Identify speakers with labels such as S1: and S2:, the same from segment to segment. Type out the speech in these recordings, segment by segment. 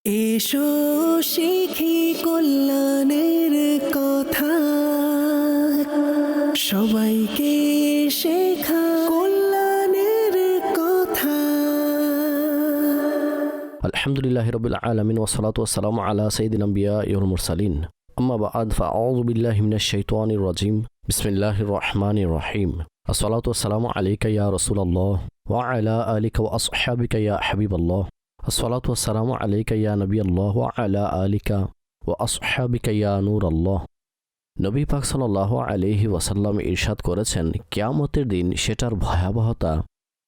S1: এসো শিখি কল্যাণের কথা, সবাইকে শেখা কল্যাণের কথা।
S2: আলহামদুলিল্লাহি রাব্বিল আলামিন ওয়াসসালাতু ওয়াসসালামু আলা সাইয়্যিদিল আমবিয়া ওয়াল মুরসালিন। আম্মা বা'দ ফাআউযু বিল্লাহি মিনাশ শাইতানির রাজিম। বিসমিল্লাহির রহমানির রহিম। আসসালাতু ওয়াসসালামু আলাইকা ইয়া রাসূলুল্লাহ ওয়া আলা আলিকা ওয়া আসহাবিকা ইয়া হাবিবাল্লাহ। আসসালাতু ওয়াসসালামু আলাইকা ইয়া নবিয়াল্লাহ ওয়া আলা আলিকা ওয়া আসহাবিকা ইয়া নূরাল্লাহ। নবী পাক সাল্লাল্লাহু আলাইহি ওয়াসাল্লাম ইরশাদ করেছেন, কিয়ামতের দিন সেটার ভয়াবহতা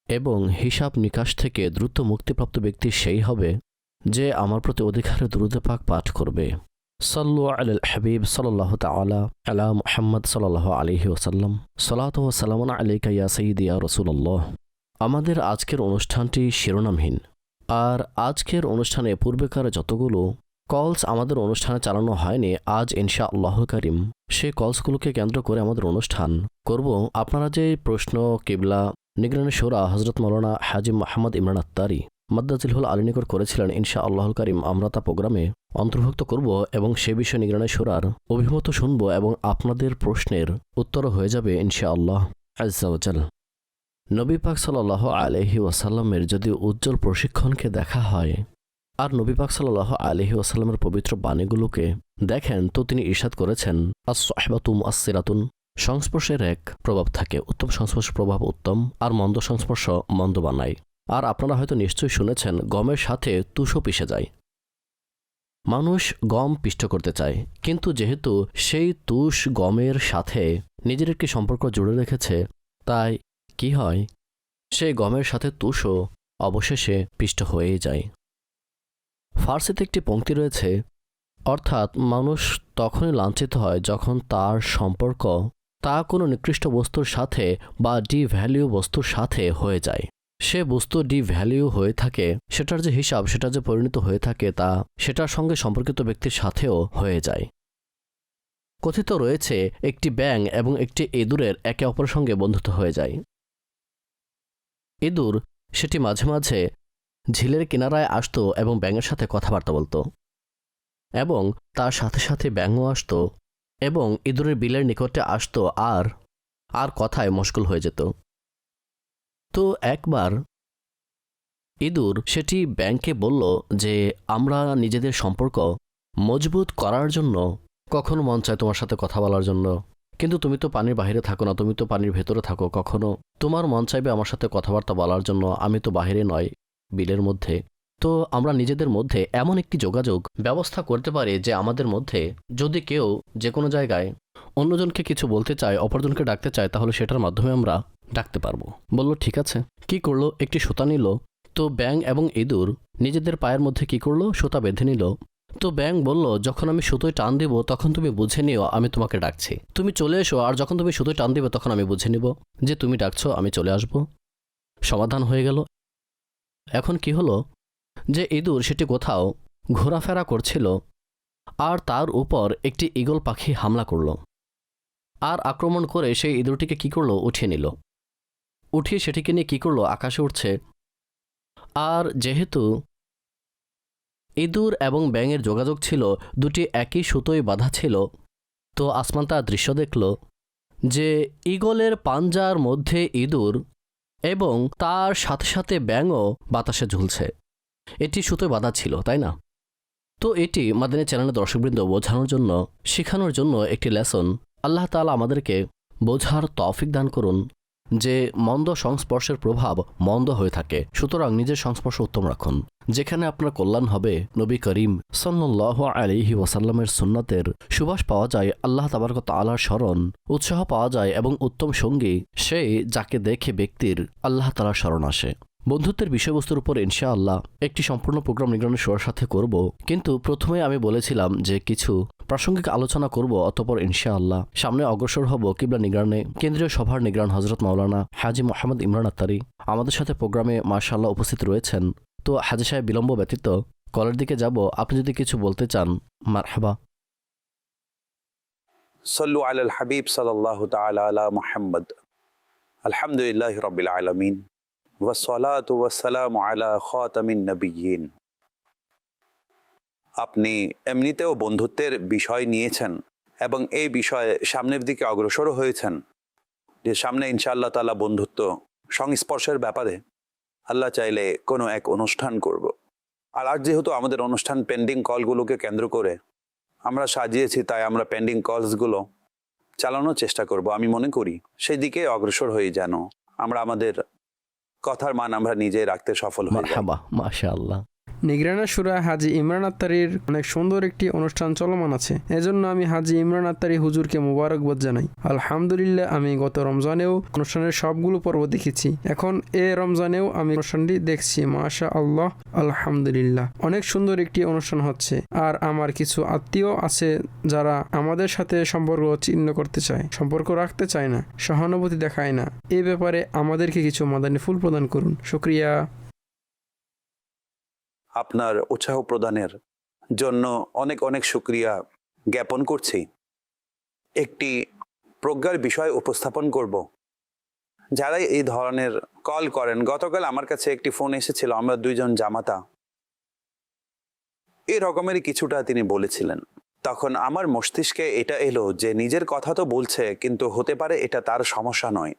S2: এবং হিসাব নিকাশ থেকে দ্রুত মুক্তিপ্রাপ্ত ব্যক্তি সেই হবে যে আমার প্রতি অধিকারে দুরূদ পাক পাঠ করবে। সাল্লু আলাল হাবিব সাল্লাল্লাহু তাআলা আলা মুহাম্মদ সাল্লাল্লাহু আলাইহি ওয়াসাল্লাম। সালাতু ওয়া সালামুন আলাইকা ইয়া সাইয়্যিদি ইয়া রাসূলুল্লাহ। আমাদের আজকের অনুষ্ঠানটি শিরোনামহীন, আর আজকের অনুষ্ঠানে পূর্বেকার যতগুলো কলস আমাদের অনুষ্ঠানে চালানো হয়নি, আজ ইনশাআল্লাহ কারীম সেই কলসগুলোকে কেন্দ্র করে আমাদের অনুষ্ঠান করব। আপনারা যে প্রশ্ন কিবলা নিগরানি শোরা হযরত মাওলানা হাজী মুহাম্মদ ইমরান আত্তারি মাদ্দাজিলহুল আলী নিকট করেছিলেন, ইনশাআল্লাহুল কারীম আমরা তা প্রোগ্রামে অন্তর্ভুক্ত করব এবং সে বিষয়ে নিগরানি শোরার অভিমত শুনব এবং আপনাদের প্রশ্নের উত্তরও হয়ে যাবে ইনশাআল্লাহ আজ্জা ওয়া জাল। নবী পাক সাল্লাল্লাহু আলাইহি ওয়াসাল্লামের যদি উজ্জ্বল প্রশিক্ষণকে দেখা হয় আর নবী পাক সাল্লাল্লাহু আলাইহি ওয়াসাল্লামের পবিত্র বাণীগুলোকে দেখেন, তো তিনি ইরশাদ করেছেন, আস-সাহবাতু মুআসসিরাতুন, সংস্পর্শের এক প্রভাব থাকে, উত্তম সংস্পর্শ প্রভাব উত্তম, আর মন্দ সংস্পর্শ মন্দ বানায়। আর আপনারা হয়তো নিশ্চয়ই শুনেছেন, গমের সাথে তুষও পিষে যায়। মানুষ গম পিষ্ট করতে চায়, কিন্তু যেহেতু সেই তুষ গমের সাথে নিজের একটি সম্পর্ক জুড়ে রেখেছে, তাই কি হয়, সেই গমের সাথে তুষও অবশেষে পিষ্ট হয়েই যায়। ফার্সিতে একটি পংক্তি রয়েছে, অর্থাৎ মানুষ তখনই লাঞ্ছিত হয় যখন তার সম্পর্ক তা কোনো নিকৃষ্ট বস্তুর সাথে বা ডি ভ্যালিউ বস্তুর সাথে হয়ে যায়। সে বস্তু ডি ভ্যালিউ হয়ে থাকে, সেটার যে হিসাব, সেটা যে পরিণত হয়ে থাকে, তা সেটার সঙ্গে সম্পর্কিত ব্যক্তির সাথেও হয়ে যায়। কথিত রয়েছে, একটি ব্যাঙ এবং একটি ইঁদুরের একে অপরের সঙ্গে বন্ধুত্ব হয়ে যায়। ইঁদুর সেটি মাঝে মাঝে ঝিলের কিনারায় আসতো এবং ব্যাঙের সাথে কথাবার্তা বলতো, এবং তার সাথে সাথে ব্যাঙও আসতো এবং ইঁদুরের বিলের নিকটে আসতো আর কথায় মশগুল হয়ে যেত। তো একবার ইঁদুর সেটি ব্যাঙকে বলল যে, আমরা নিজেদের সম্পর্ক মজবুত করার জন্য কখনো মন চায় তোমার সাথে কথা বলার জন্য, কিন্তু তুমি তো পানির বাইরে থাকো না, তুমি তো পানির ভেতরে থাকো, কখনো তোমার মন চাইবে আমার সাথে কথাবার্তা বলার জন্য, আমি তো বাইরে নয়, বিলের মধ্যে। তো আমরা নিজেদের মধ্যে এমন একটি যোগাযোগ ব্যবস্থা করতে পারি যে আমাদের মধ্যে যদি কেউ যে কোনো জায়গায় অন্যজনকে কিছু বলতে চায়, অপরজনকে ডাকতে চায়, তাহলে সেটার মাধ্যমে আমরা ডাকতে পারবো। বলল ঠিক আছে। কি করলো, একটি সুতা নিল। তো ব্যাঙ এবং ইঁদুর নিজেদের পায়ের মধ্যে কি করলো, সুতা বেঁধে নিল। তো ব্যাঙ বলল, যখন আমি সুতোয় টান দিব তখন তুমি বুঝে নিও আমি তোমাকে ডাকছি, তুমি চলে এসো, আর যখন তুমি সুতোয় টান দিবে তখন আমি বুঝে নিব যে তুমি ডাকছো, আমি চলে আসব। সমাধান হয়ে গেল। এখন কি হলো যে ইঁদুর সেটি কোথাও ঘোরাফেরা করছিল, আর তার উপর একটি ঈগল পাখি হামলা করল, আর আক্রমণ করে সেই ইঁদুরটিকে কি করলো, উঠিয়ে নিল। উঠিয়ে সেটিকে নিয়ে কি করলো, আকাশে উঠছে। আর যেহেতু ইঁদুর এবং ব্যাঙের যোগাযোগ ছিল, দুটি একই সুতোয় বাঁধা ছিল, তো আসমান তার দৃশ্য দেখল যে ঈগলের পাঞ্জার মধ্যে ইঁদুর এবং তার সাথে সাথে ব্যাঙও বাতাসে ঝুলছে। এটি সুতোয় বাঁধা ছিল, তাই না? তো এটি মাদানী চ্যানেলের দর্শকবৃন্দ বোঝানোর জন্য, শেখানোর জন্য একটি লেসন। আল্লাহ তাআলা আমাদেরকে বোঝার তৌফিক দান করুন যে মন্দ সংস্পর্শের প্রভাব মন্দ হয়ে থাকে, সুতরাং নিজের সংস্পর্শ উত্তম রাখুন। যেখানে আপনার কল্যাণ হবে, নবী করিম সাল্লাল্লাহু আলাইহি ওয়াসাল্লামের সুন্নাতের সুবাস পাওয়া যায়, আল্লাহ তাবারক ওয়া তাআলার স্মরণ, উৎসাহ পাওয়া যায় এবং উত্তম সঙ্গী সেই যাকে দেখে ব্যক্তির আল্লাহ তাআলার স্মরণ আসে। বন্ধুত্বের বিষয়বস্তুর উপর ইনশাআল্লাহ একটি সম্পূর্ণ প্রোগ্রাম নিগরানি শোয়ার সাথে করব, কিন্তু প্রথমে আমি বলেছিলাম যে কিছু প্রাসঙ্গিক আলোচনা করব, অতঃপর ইনশাআল্লাহ সামনে অগ্রসর হব কিবলা নিগরানে কেন্দ্রীয় সভার নিগরান হযরত মাওলানা হাজী মুহাম্মদ ইমরান আত্তারি আমাদের সাথে প্রোগ্রামে মাশাআল্লাহ উপস্থিত রয়েছেন। তো হাজী সাহেব বিলম্ব ব্যতীত কলের দিকে যাব, আপনি যদি কিছু বলতে চান, মারহাবা।
S3: صلوا على الحبيب صلى الله تعالى على محمد الحمد لله رب العالمين والصلاة والسلام على خاتم النبيين আপনি এমনিতেও বন্ধুত্বের বিষয় নিয়েছেন এবং এই বিষয়ে সামনের দিকে অগ্রসর হয়েছেন যে সামনে ইনশাআল্লাহ তাআলা বন্ধুত্ব সংস্পর্শের ব্যাপারে আল্লাহ চাইলে কোনো এক অনুষ্ঠান করব। আর আজ যেহেতু আমাদের অনুষ্ঠান পেন্ডিং কলগুলোকে কেন্দ্র করে আমরা সাজিয়েছি, তাই আমরা পেন্ডিং কলসগুলো চালানোর চেষ্টা করব। আমি মনে করি সেই দিকে অগ্রসর হয়ে যেন আমরা আমাদের কথার মান আমরা নিজে রাখতে সফল হই।
S2: মারহাবা, মাশাআল্লাহ।
S4: নিগরানা সুরা হাজী ইমরান আত্তারির অনেক সুন্দর একটি অনুষ্ঠান চলমান আছে। এজন্য আমি হাজী ইমরান আত্তারি হুজুরকে মোবারকবাদ জানাই। আলহামদুলিল্লাহ, আমি গত রমজানেও অনুষ্ঠানের সবগুলো পর্ব দেখেছি। এখন রমজানেও আমি অনুষ্ঠানটি দেখছি। মাশা আল্লাহ, আলহামদুলিল্লাহ, অনেক সুন্দর একটি অনুষ্ঠান হচ্ছে। আর আমার কিছু আত্মীয় আছে যারা আমাদের সাথে সম্পর্ক ছিন্ন করতে চায়, সম্পর্ক রাখতে চায় না, সহানুভূতি দেখায় না। এই ব্যাপারে আমাদেরকে কিছু মাদানী ফুল প্রদান করুন। শুকরিয়া।
S3: আপনার উৎসাহ প্রদানের জন্য অনেক অনেক শুকরিয়া জ্ঞাপন করছি। একটি প্রজ্ঞার বিষয় উপস্থাপন করব। যারাই এই ধরনের কল করেন, গতকাল আমার কাছে একটি ফোন এসেছিল, আমরা দুইজন জামাতা এই রকমেরই কিছুটা তিনি বলেছিলেন। তখন আমার মস্তিষ্কে এটা এলো যে নিজের কথা তো বলছে, কিন্তু হতে পারে এটা তার সমস্যা নয়।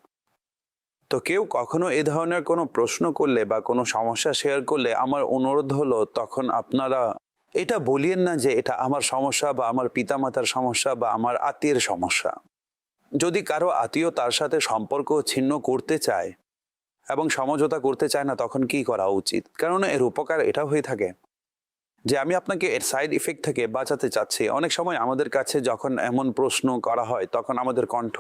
S3: তো কেউ কখনো এ ধরনের কোনো প্রশ্ন করলে বা কোনো সমস্যা শেয়ার করলে আমার অনুরোধ হলো, তখন আপনারা এটা বলিয়েন না যে এটা আমার সমস্যা বা আমার পিতামাতার সমস্যা বা আমার আত্মীয়ের সমস্যা। যদি কারো আত্মীয় তার সাথে সম্পর্ক ছিন্ন করতে চায় এবং সমঝোতা করতে চায় না, তখন কি করা উচিত? কারণ এর উপকার এটা হয়ে থাকে যে আমি আপনাকে এর সাইড ইফেক্ট থেকে বাঁচাতে চাচ্ছি। অনেক সময় আমাদের কাছে যখন এমন প্রশ্ন করা হয়, তখন আমাদের কণ্ঠ,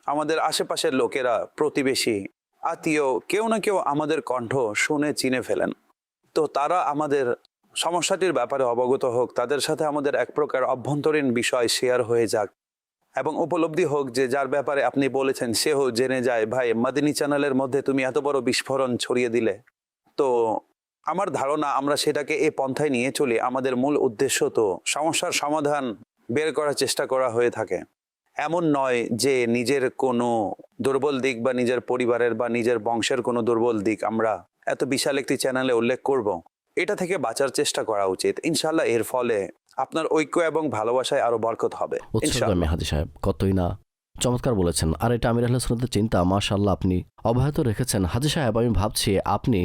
S3: আমাদের আশেপাশের লোকেরা, প্রতিবেশী, আত্মীয়, কেউ না কেউ আমাদের কণ্ঠ শুনে চিনে ফেলেন। তো তারা আমাদের সমস্যাটির ব্যাপারে অবগত হোক, তাদের সাথে আমাদের এক প্রকার অভ্যন্তরীণ বিষয় শেয়ার হয়ে যাক এবং উপলব্ধি হোক যে যার ব্যাপারে আপনি বলেছেন সেও জেনে যায়, ভাই মাদিনী চ্যানেলের মধ্যে তুমি এত বড় বিস্ফোরণ ছড়িয়ে দিলে। তো আমার ধারণা আমরা সেটাকে এই পন্থায় নিয়ে চলি। আমাদের মূল উদ্দেশ্য তো সমস্যার সমাধান বের করার চেষ্টা করা হয়ে থাকে। এমন নয় যে নিজের কোনো দুর্বল দিক বা নিজের পরিবারের বা নিজের বংশের কোনো দুর্বল দিক আমরা এত বিশাল একটি চ্যানেলে উল্লেখ করব। এটা থেকে বাঁচার চেষ্টা করা উচিত। ইনশাআল্লাহ এর ফলে আপনার ঐক্য এবং ভালোবাসায় আরো বরকত হবে।
S2: উৎসর্গমী হাজী সাহেব, কতই না চমৎকার বলেছেন। আর এটা আমির আহলে সুন্নাতের চিন্তা, মাশাআল্লাহ, আপনি অব্যাহত রেখেছেন। হাজী সাহেব, আমি ভাবছি আপনি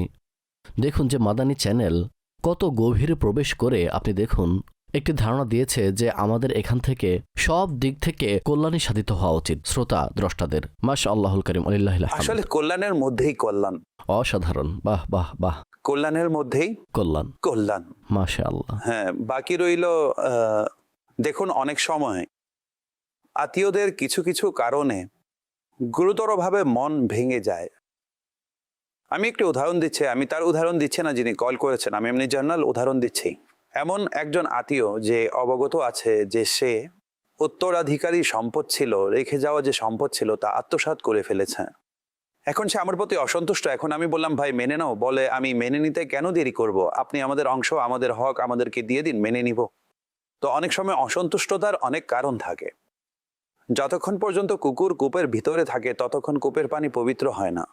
S2: দেখুন যে মাদানী চ্যানেল কত গভীরে প্রবেশ করে আপনি দেখুন একটি ধারণা দিয়েছে যে আমাদের এখান থেকে সব দিক থেকে কল্যাণী সাধিত হওয়া উচিত শ্রোতা দ্রষ্টাদের। মাশাআল্লাহুল কারীম, আলিল্লাহিল হামদ।
S3: আসলে কল্যাণের মধ্যেই কল্যাণ।
S2: অসাধারণ, বাহ বাহ বাহ।
S3: কল্যাণের মধ্যেই
S2: কল্যাণ,
S3: কল্যাণ।
S2: মাশাআল্লাহ।
S3: হ্যাঁ, বাকি রইল দেখুন অনেক সময় আত্মীয়দের কিছু কিছু কারণে গুরুতরভাবে মন ভেঙে যায়। আমি একটি উদাহরণ দিচ্ছি, আমি তার উদাহরণ দিচ্ছি না যিনি কল করেছেন, আমি এমনি জেনারেল উদাহরণ দিচ্ছি। এমন একজন আত্মীয় যে অবগত আছে যে সে উত্তরাধিকারী সম্পদ ছিল, রেখে যাওয়া যে সম্পদ ছিল তা আত্মসাৎ করে ফেলেছে। এখন সে আমার প্রতি অসন্তুষ্ট। এখন আমি বললাম, ভাই মেনে নাও। বলে, আমি মেনে নিতে কেন দেরি করব? আপনি আমাদের অংশ, আমাদের হক আমাদেরকে দিয়ে দিন, মেনে নিব। তো অনেক সময় অসন্তুষ্টতার অনেক কারণ থাকে। যতক্ষণ পর্যন্ত কুকুর কূপের ভিতরে থাকে ততক্ষণ কূপের পানি পবিত্র হয় না।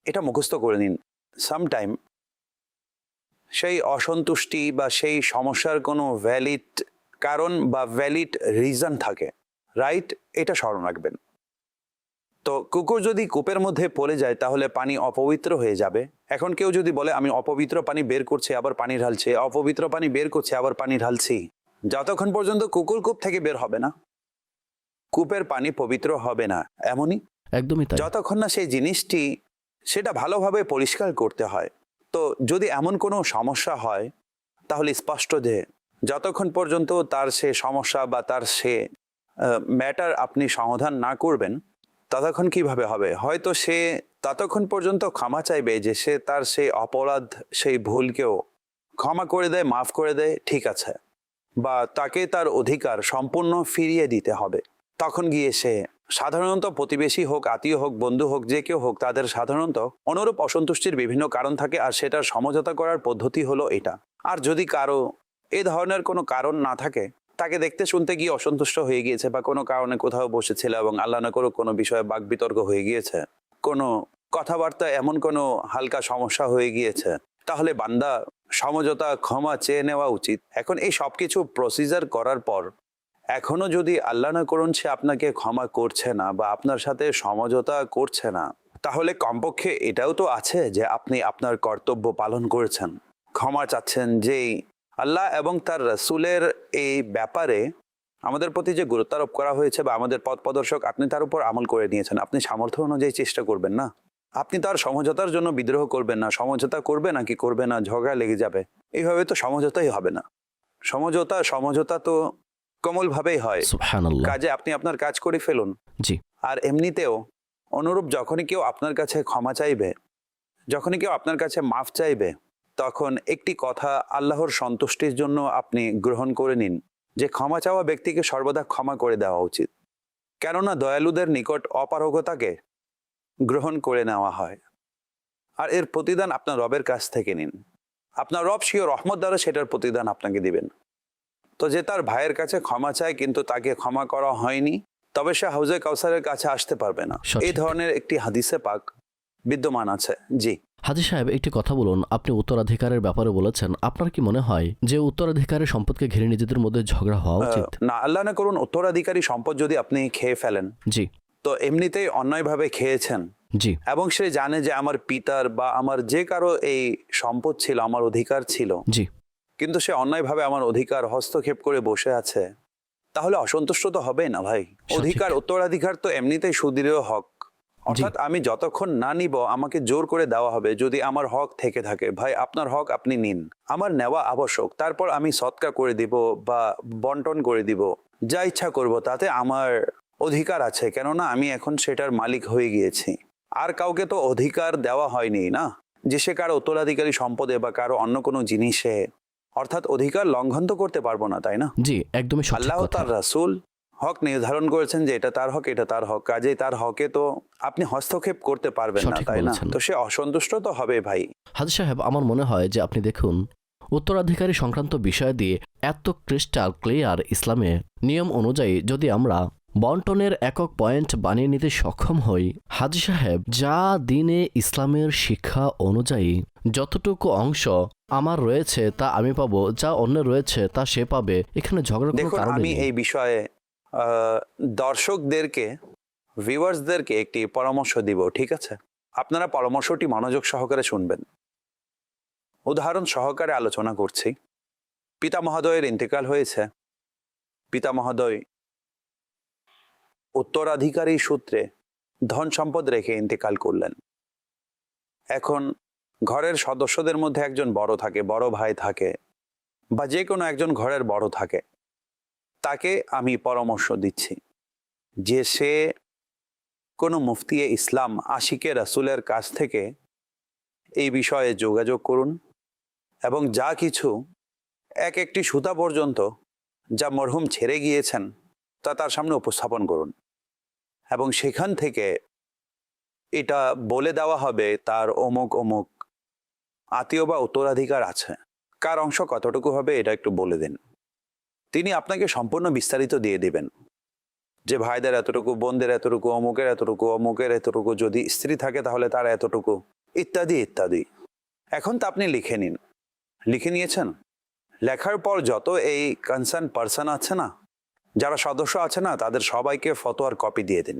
S3: এটা মুখস্থ করে নিন। সামটাইম সেই অসন্তুষ্টি বা সেই সমস্যার কোনো ভ্যালিড কারণ বা ভ্যালিড রিজন থাকে, রাইট? এটা স্মরণ রাখবেন। তো কুকুর যদি কূপের মধ্যে পড়ে যায় তাহলে পানি অপবিত্র হয়ে যাবে। এখন কেউ যদি বলে আমি অপবিত্র পানি বের করছি আবার পানি ঢালছি, অপবিত্র পানি বের করছি আবার পানি ঢালছি, যতক্ষণ পর্যন্ত কুকুর কূপ থেকে বের হবে না কূপের পানি পবিত্র হবে না। এমনই
S2: একদমই তাই।
S3: যতক্ষণ না সেই জিনিসটি সেটা ভালোভাবে পরিষ্কার করতে হয়। তো যদি এমন কোনো সমস্যা হয় তাহলে স্পষ্ট যে যতক্ষণ পর্যন্ত তার সে সমস্যা বা তার সে ম্যাটার আপনি সমাধান না করবেন ততক্ষণ কিভাবে হবে? হয়তো সে ততক্ষণ পর্যন্ত ক্ষমা চাইবে যে সে তার সেই অপরাধ, সেই ভুলকেও ক্ষমা করে দেয়, মাফ করে দেয়, ঠিক আছে, বা তাকে তার অধিকার সম্পূর্ণ ফিরিয়ে দিতে হবে। তখন গিয়ে সে সাধারণত প্রতিবেশী হোক, আত্মীয় হোক, বন্ধু হোক, যে কেউ হোক, তাদের সাধারণত অনুরূপ অসন্তুষ্টির বিভিন্ন কারণ থাকে, আর সেটার সমঝোতা করার পদ্ধতি হলো এটা। আর যদি কারো এ ধরনের কোনো কারণ না থাকে, তাকে দেখতে শুনতে গিয়ে অসন্তুষ্ট হয়ে গিয়েছে বা কোনো কারণে কোথাও বসেছিল এবং আল্লাহ না করুক কোনো বিষয়ে বাক বিতর্ক হয়ে গিয়েছে, কোনো কথাবার্তা এমন কোনো হালকা সমস্যা হয়ে গিয়েছে, তাহলে বান্দা সমঝোতা, ক্ষমা চেয়ে নেওয়া উচিত। এখন এই সব কিছু প্রসিজার করার পর এখনো যদি আল্লাহ না করুন সে আপনাকে ক্ষমা করছে না বা আপনার সাথে সমঝোতা করছে না, তাহলে কমপক্ষে এটাও তো আছে যে আপনি আপনার কর্তব্য পালন করেছেন, ক্ষমা চাচ্ছেন। যেই আল্লাহ এবং তার রাসূলের এই ব্যাপারে আমাদের প্রতি যে গুরুত্ব আরোপ করা হয়েছে বা আমাদের পথ প্রদর্শক, আপনি তার উপর আমল করে নিয়েছেন। আপনি সামর্থ্য অনুযায়ী চেষ্টা করবেন না, আপনি তার সমঝোতার জন্য বিদ্রোহ করবেন না। সমঝোতা করবে নাকি করবে না, ঝগড়া লেগে যাবে, এইভাবে তো সমঝোতাই হবে না। সমঝোতা তো কোমল ভাবেই হয়।
S2: সুবহানাল্লাহ।
S3: কাজে আপনি আপনার কাজ করে ফেলুন।
S2: জি।
S3: আর এমনিতেও অনুরূপ যখনই কেউ আপনার কাছে ক্ষমা চাইবে, যখনই কেউ আপনার কাছে মাফ চাইবে, তখন একটি কথা আল্লাহর সন্তুষ্টির জন্য আপনি গ্রহণ করে নিন যে ক্ষমা চাওয়া ব্যক্তিকে সর্বদা ক্ষমা করে দেওয়া উচিত। কেননা দয়ালুদের নিকট অপারগতাকে গ্রহণ করে নেওয়া হয়। আর এর প্রতিদান আপনার রবের কাছ থেকে নিন। আপনার রব স্বীয় রহমত দ্বারা সেটার প্রতিদান আপনাকে দিবেন। তো যে তার ভাইয়ের কাছে ক্ষমা চায় কিন্তু তাকে ক্ষমা করা হয়নি, তবে সে হাউজে কাউসারের কাছে আসতে পারবে না।
S2: সঠিক।
S3: এই ধরনের একটি হাদিসে পাক বিদ্যমান আছে। জি।
S2: হাজী সাহেব, একটি কথা বলুন, আপনি উত্তরাধিকারের ব্যাপারে বলেছেন, আপনার কি মনে হয় যে উত্তরাধিকারের সম্পদকে ঘিরে নিজেদের মধ্যে ঝগড়া হওয়া উচিত?
S3: না, আল্লাহ না করুন উত্তরাধিকারী সম্পদ যদি আপনি খেয়ে ফেলেন,
S2: জি
S3: তো এমনিতেই অন্যায়ভাবে খেয়েছেন
S2: জি
S3: এবং সে জানে যে আমার পিতার বা আমার যে কারো এই সম্পদ ছিল, আমার অধিকার ছিল,
S2: জি
S3: কিন্তু সে অন্যায়ভাবে আমার অধিকার হস্তক্ষেপ করে বসে আছে, তাহলে অসন্তুষ্ট তো হবেই না ভাই। অধিকার, উত্তরাধিকার তো এমনিতেই সুদৃঢ় হক। অর্থাৎ আমি যতক্ষণ না নিব আমাকে জোর করে দেওয়া হবে। যদি আমার হক থেকে থাকে, ভাই আপনার হক আপনি নিন, আমার নেওয়া আবশ্যক, তারপর আমি সৎকার করে দিব বা বন্টন করে দিব, যা ইচ্ছা করব, তাতে আমার অধিকার আছে। কেননা আমি এখন সেটার মালিক হয়ে গিয়েছি। আর কাউকে তো অধিকার দেওয়া হয়নি না যে সে কারো উত্তরাধিকারী সম্পদে বা কারো অন্য কোনো জিনিসে, অর্থাৎ অধিকার লঙ্ঘন তো করতে পারবো না, তাই না?
S2: জি, একদমই সঠিক
S3: আল্লাহ
S2: কথা।
S3: তার রাসূল হক নির্ধারণ করেছেন যে এটা তার হক, এটা তার হক, কাজেই তার হকে তো আপনি হস্তক্ষেপ করতে পারবেন না,
S2: সঠিক
S3: তাই না?
S2: বলেছেন।
S3: তো সে অসন্তুষ্ট তো হবে ভাই।
S2: হাজী সাহেব, আমার মনে হয় যে আপনি দেখুন, উত্তরাধিকারী সংক্রান্ত বিষয় দিয়ে এত ক্রিস্টাল ক্লিয়ার ইসলামের নিয়ম অনুযায়ী যদি আমরা বন্টনের একক পয়েন্ট বানিয়ে নিতে সক্ষম হই, হাজী সাহেব, যা দিনে ইসলামের শিক্ষা অনুযায়ী যতটুকু অংশ আমার রয়েছে তা আমি পাবো, যা অন্যের রয়েছে তা সে পাবে, এখানে ঝগড়ার কোনো
S3: দেখুন,
S2: কারণ
S3: আমি
S2: নেই।
S3: এই বিষয়ে দর্শকদেরকে, ভিউয়ার্সদেরকে একটি পরামর্শ দিব, ঠিক আছে? আপনারা পরামর্শটি মনোযোগ সহকারে শুনবেন। উদাহরণ সহকারে আলোচনা করছি। পিতা মহোদয়ের ইন্তেকাল হয়েছে। পিতা মহোদয় উত্তরাধিকারী সূত্রে ধন সম্পদ রেখে ইন্তেকাল করলেন। এখন ঘরের সদস্যদের মধ্যে একজন বড় থাকে, বড় ভাই থাকে, বা যে কোনো একজন ঘরের বড় থাকে। তাকে আমি পরামর্শ দিচ্ছি যে সে কোনো মুফতিয়ে ইসলাম, আশিকে রাসূলের কাছ থেকে এই বিষয়ে যোগাযোগ করুন এবং যা কিছু এক একটি সুতা পর্যন্ত যা মরহুম ছেড়ে গিয়েছেন তা তার সামনে উপস্থাপন করুন এবং সেখান থেকে এটা বলে দেওয়া হবে তার অমুক অমুক আত্মীয় বা উত্তরাধিকার আছে, কার অংশ কতটুকু হবে এটা একটু বলে দিন। তিনি আপনাকে সম্পূর্ণ বিস্তারিত দিয়ে দিবেন যে ভাইদের এতটুকু, বোনদের এতটুকু, অমুকের এতটুকু, অমুকের এতটুকু, যদি স্ত্রী থাকে তাহলে তার এতটুকু, ইত্যাদি ইত্যাদি। এখন তা আপনি লিখে নিন। লিখে নিয়েছেন? লেখার পর যত এই কনসার্ন পার্সন আছে না, যারা সদস্য আছে না, তাদের সবাইকে ফতোয়ার কপি দিয়ে দিন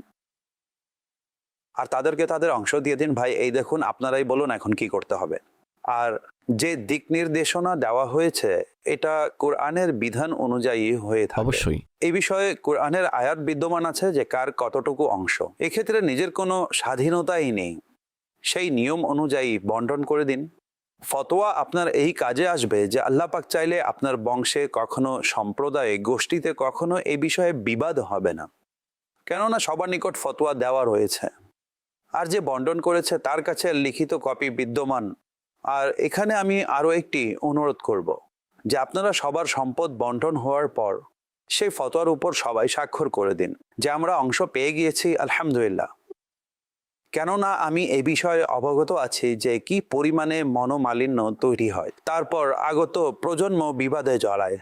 S3: আর তাদেরকে তাদের অংশ দিয়ে দিন। ভাই এই দেখুন, আপনারাই বলুন এখন কি করতে হবে। আর যে দিক নির্দেশনা দেওয়া হয়েছে এটা কোরআনের বিধান অনুযায়ী হয়ে থাকে।
S2: অবশ্যই
S3: এই বিষয়ে কোরআনের আয়াত বিদ্যমান আছে যে কার কতটুকু অংশ। এক্ষেত্রে নিজের কোনো স্বাধীনতাই নেই, সেই নিয়ম অনুযায়ী বন্টন করে দিন। ফতোয়া আপনার এই কাজে আসবে যে আল্লাহ পাক চাইলে আপনার বংশে কখনো, সম্প্রদায়ে, গোষ্ঠীতে কখনো এই বিষয়ে বিবাদ হবে না, কেননা সবার নিকট ফতোয়া দেওয়া রয়েছে আর যে বন্টন করেছে তার কাছে লিখিত কপি বিদ্যমান। আর এখানে আমি আরো একটি অনুরোধ করব যে আপনারা সবার সম্পদ বন্টন হওয়ার পর সেই ফতোয়ার উপর সবাই স্বাক্ষর করে দিন যে আমরা অংশ পেয়ে গিয়েছি, আলহামদুলিল্লাহ। কেননা আমি এই বিষয়ে অবগত আছি যে কি পরিমাণে মনোমালিন্য তৈরি হয়, তারপর আগত প্রজন্ম বিবাদে জড়ায়।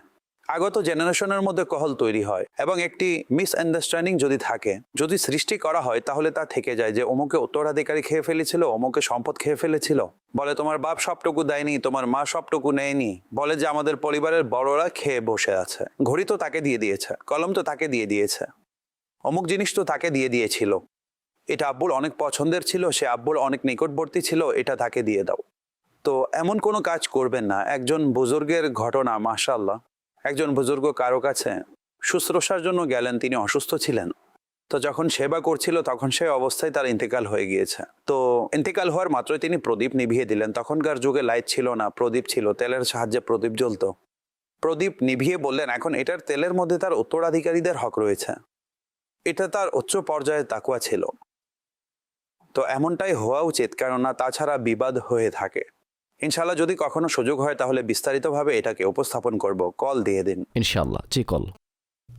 S3: আগত জেনারেশনের মধ্যে কহল তৈরি হয় এবং একটি মিসআন্ডারস্ট্যান্ডিং যদি থাকে, যদি সৃষ্টি করা হয়, তাহলে তা থেকে যায় যে অমুকে উত্তরাধিকারী খেয়ে ফেলেছিল, অমুকে সম্পদ খেয়ে ফেলেছিল, বলে তোমার বাপ সবটুকু দেয়নি, তোমার মা সবটুকু নেয়নি, বলে যে আমাদের পরিবারের বড়রা খেয়ে বসে আছে, ঘড়ি তো তাকে দিয়ে দিয়েছে, কলম তো তাকে দিয়ে দিয়েছে, অমুক জিনিস তো তাকে দিয়ে দিয়েছিল, এটা আব্বুর অনেক পছন্দের ছিল, সে আব্বুর অনেক নিকটবর্তী ছিল, এটা তাকে দিয়ে দাও। তো এমন কোনো কাজ করবেন না। একজন বুজুর্গের ঘটনা, মাশাআল্লাহ, একজন বুজুর্গ কারো কাছে শুশ্রূষার জন্য গেলেন, তিনি অসুস্থ ছিলেন। তো যখন সেবা করছিল তখন সেই অবস্থায় তার ইন্তেকাল হয়ে গিয়েছে। তো ইন্তেকাল হওয়ার মাত্রই তিনি প্রদীপ নিভিয়ে দিলেন। তখনকার যুগে লাইট ছিল না, প্রদীপ ছিল, তেলের সাহায্যে প্রদীপ জ্বলতো। প্রদীপ নিভিয়ে বললেন এখন এটার তেলের মধ্যে তার উত্তরাধিকারীদের হক রয়েছে, এটা তার উচ্চ পর্যায়ে তাকওয়া ছিল। তো এমনটাই হওয়া উচিত, কেননা তাছাড়া বিবাদ হয়ে থাকে। ইনশাআল্লাহ যদি কখনো সুযোগ হয় তাহলে বিস্তারিতভাবে এটাকে উপস্থাপন করব। কল দিয়ে দিন
S2: ইনশাআল্লাহ। জি, কল।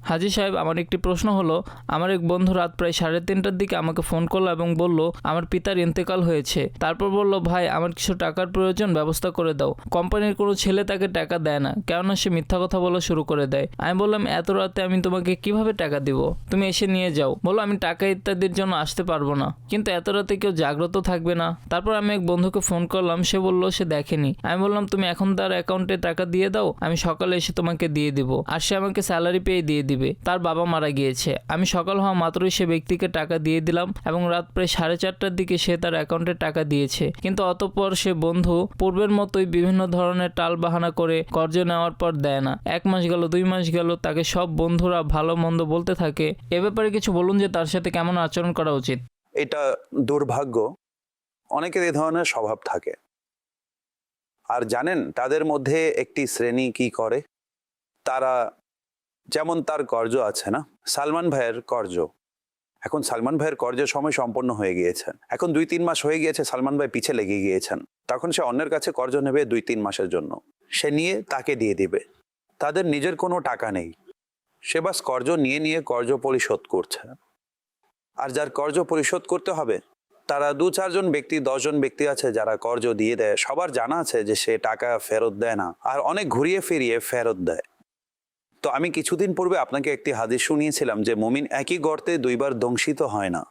S5: হাজি সাহেব, আমার একটি প্রশ্ন হলো, আমার এক বন্ধু রাত প্রায় 3:30টার দিকে আমাকে ফোন করলো এবং বলল আমার পিতার ইন্তেকাল হয়েছে। তারপর বলল, ভাই আমার কিছু টাকার প্রয়োজন, ব্যবস্থা করে দাও। কোম্পানির কোনো ছেলে তাকে টাকা দেয় না, কেননা সে মিথ্যা কথা বলা শুরু করে দেয়। আমি বললাম, এত রাতে আমি তোমাকে কিভাবে টাকা দিব, তুমি এসে নিয়ে যাও। বললো, আমি টাকা ইত্যাদির জন্য আসতে পারবো না, কিন্তু এত রাতে কেউ জাগ্রত থাকবে না। তারপর আমি এক বন্ধুকে ফোন করলাম, সে বলল সে দেখেনি। আমি বললাম, তুমি এখন তার অ্যাকাউন্টে টাকা দিয়ে দাও, আমি সকালে এসে তোমাকে দিয়ে দিব। আর সে আমাকে স্যালারি পেয়ে দিয়ে দিবে। তার বাবা মারা গিয়েছে। আমি সকাল হওয়া মাত্রই সে ব্যক্তিকে টাকা দিয়ে দিলাম এবং রাত প্রায় 4:30টার দিকে সে তার অ্যাকাউন্টে টাকা দিয়েছে। কিন্তু অতঃপর সে বন্ধু পূর্বের মতোই বিভিন্ন ধরনের টাল বাহানা করে কর্জ নেওয়ার পর দেয় না। 1 মাস গেল, 2 মাস গেল, তাকে সব বন্ধুরা ভালো মন্দ বলতে থাকে। এ ব্যাপারে কিছু বলুন যে তার সাথে কেমন আচরণ করা উচিত।
S3: এটা দুর্ভাগ্য, অনেকের এই ধরনের স্বভাব থাকে। আর জানেন তাদের মধ্যে একটি শ্রেণী কি করে, তারা যেমন তার কর্জ আছে না, সালমান ভাইয়ের কর্জ, এখন সালমান ভাইয়ের কর্জের সময় সম্পন্ন হয়ে গিয়েছে, এখন 2-3 মাস হয়ে গিয়েছে, সালমান ভাই পিছে লেগে গিয়েছেন। তখন সে অন্যের কাছে কর্জ নেবে 2-3 মাসের জন্য, সে নিয়ে তাকে দিয়ে দিবে। তাদের নিজের কোনো টাকা নেই, সে বাস কর্জ নিয়ে নিয়ে কর্জ পরিশোধ করছে। আর যার কর্জ পরিশোধ করতে হবে তারা 2-4 জন ব্যক্তি, 10 জন ব্যক্তি আছে যারা কর্জ দিয়ে দেয়। সবার জানা আছে যে সে টাকা ফেরত দেয় না, আর অনেক ঘুরিয়ে ফিরিয়ে ফেরত দেয়। তো আমি কিছুদিন পূর্বে আপনাকে একটি হাদিস শুনিয়েছিলাম যে মুমিন একই গর্তে 2 বার দংশিত হয় না।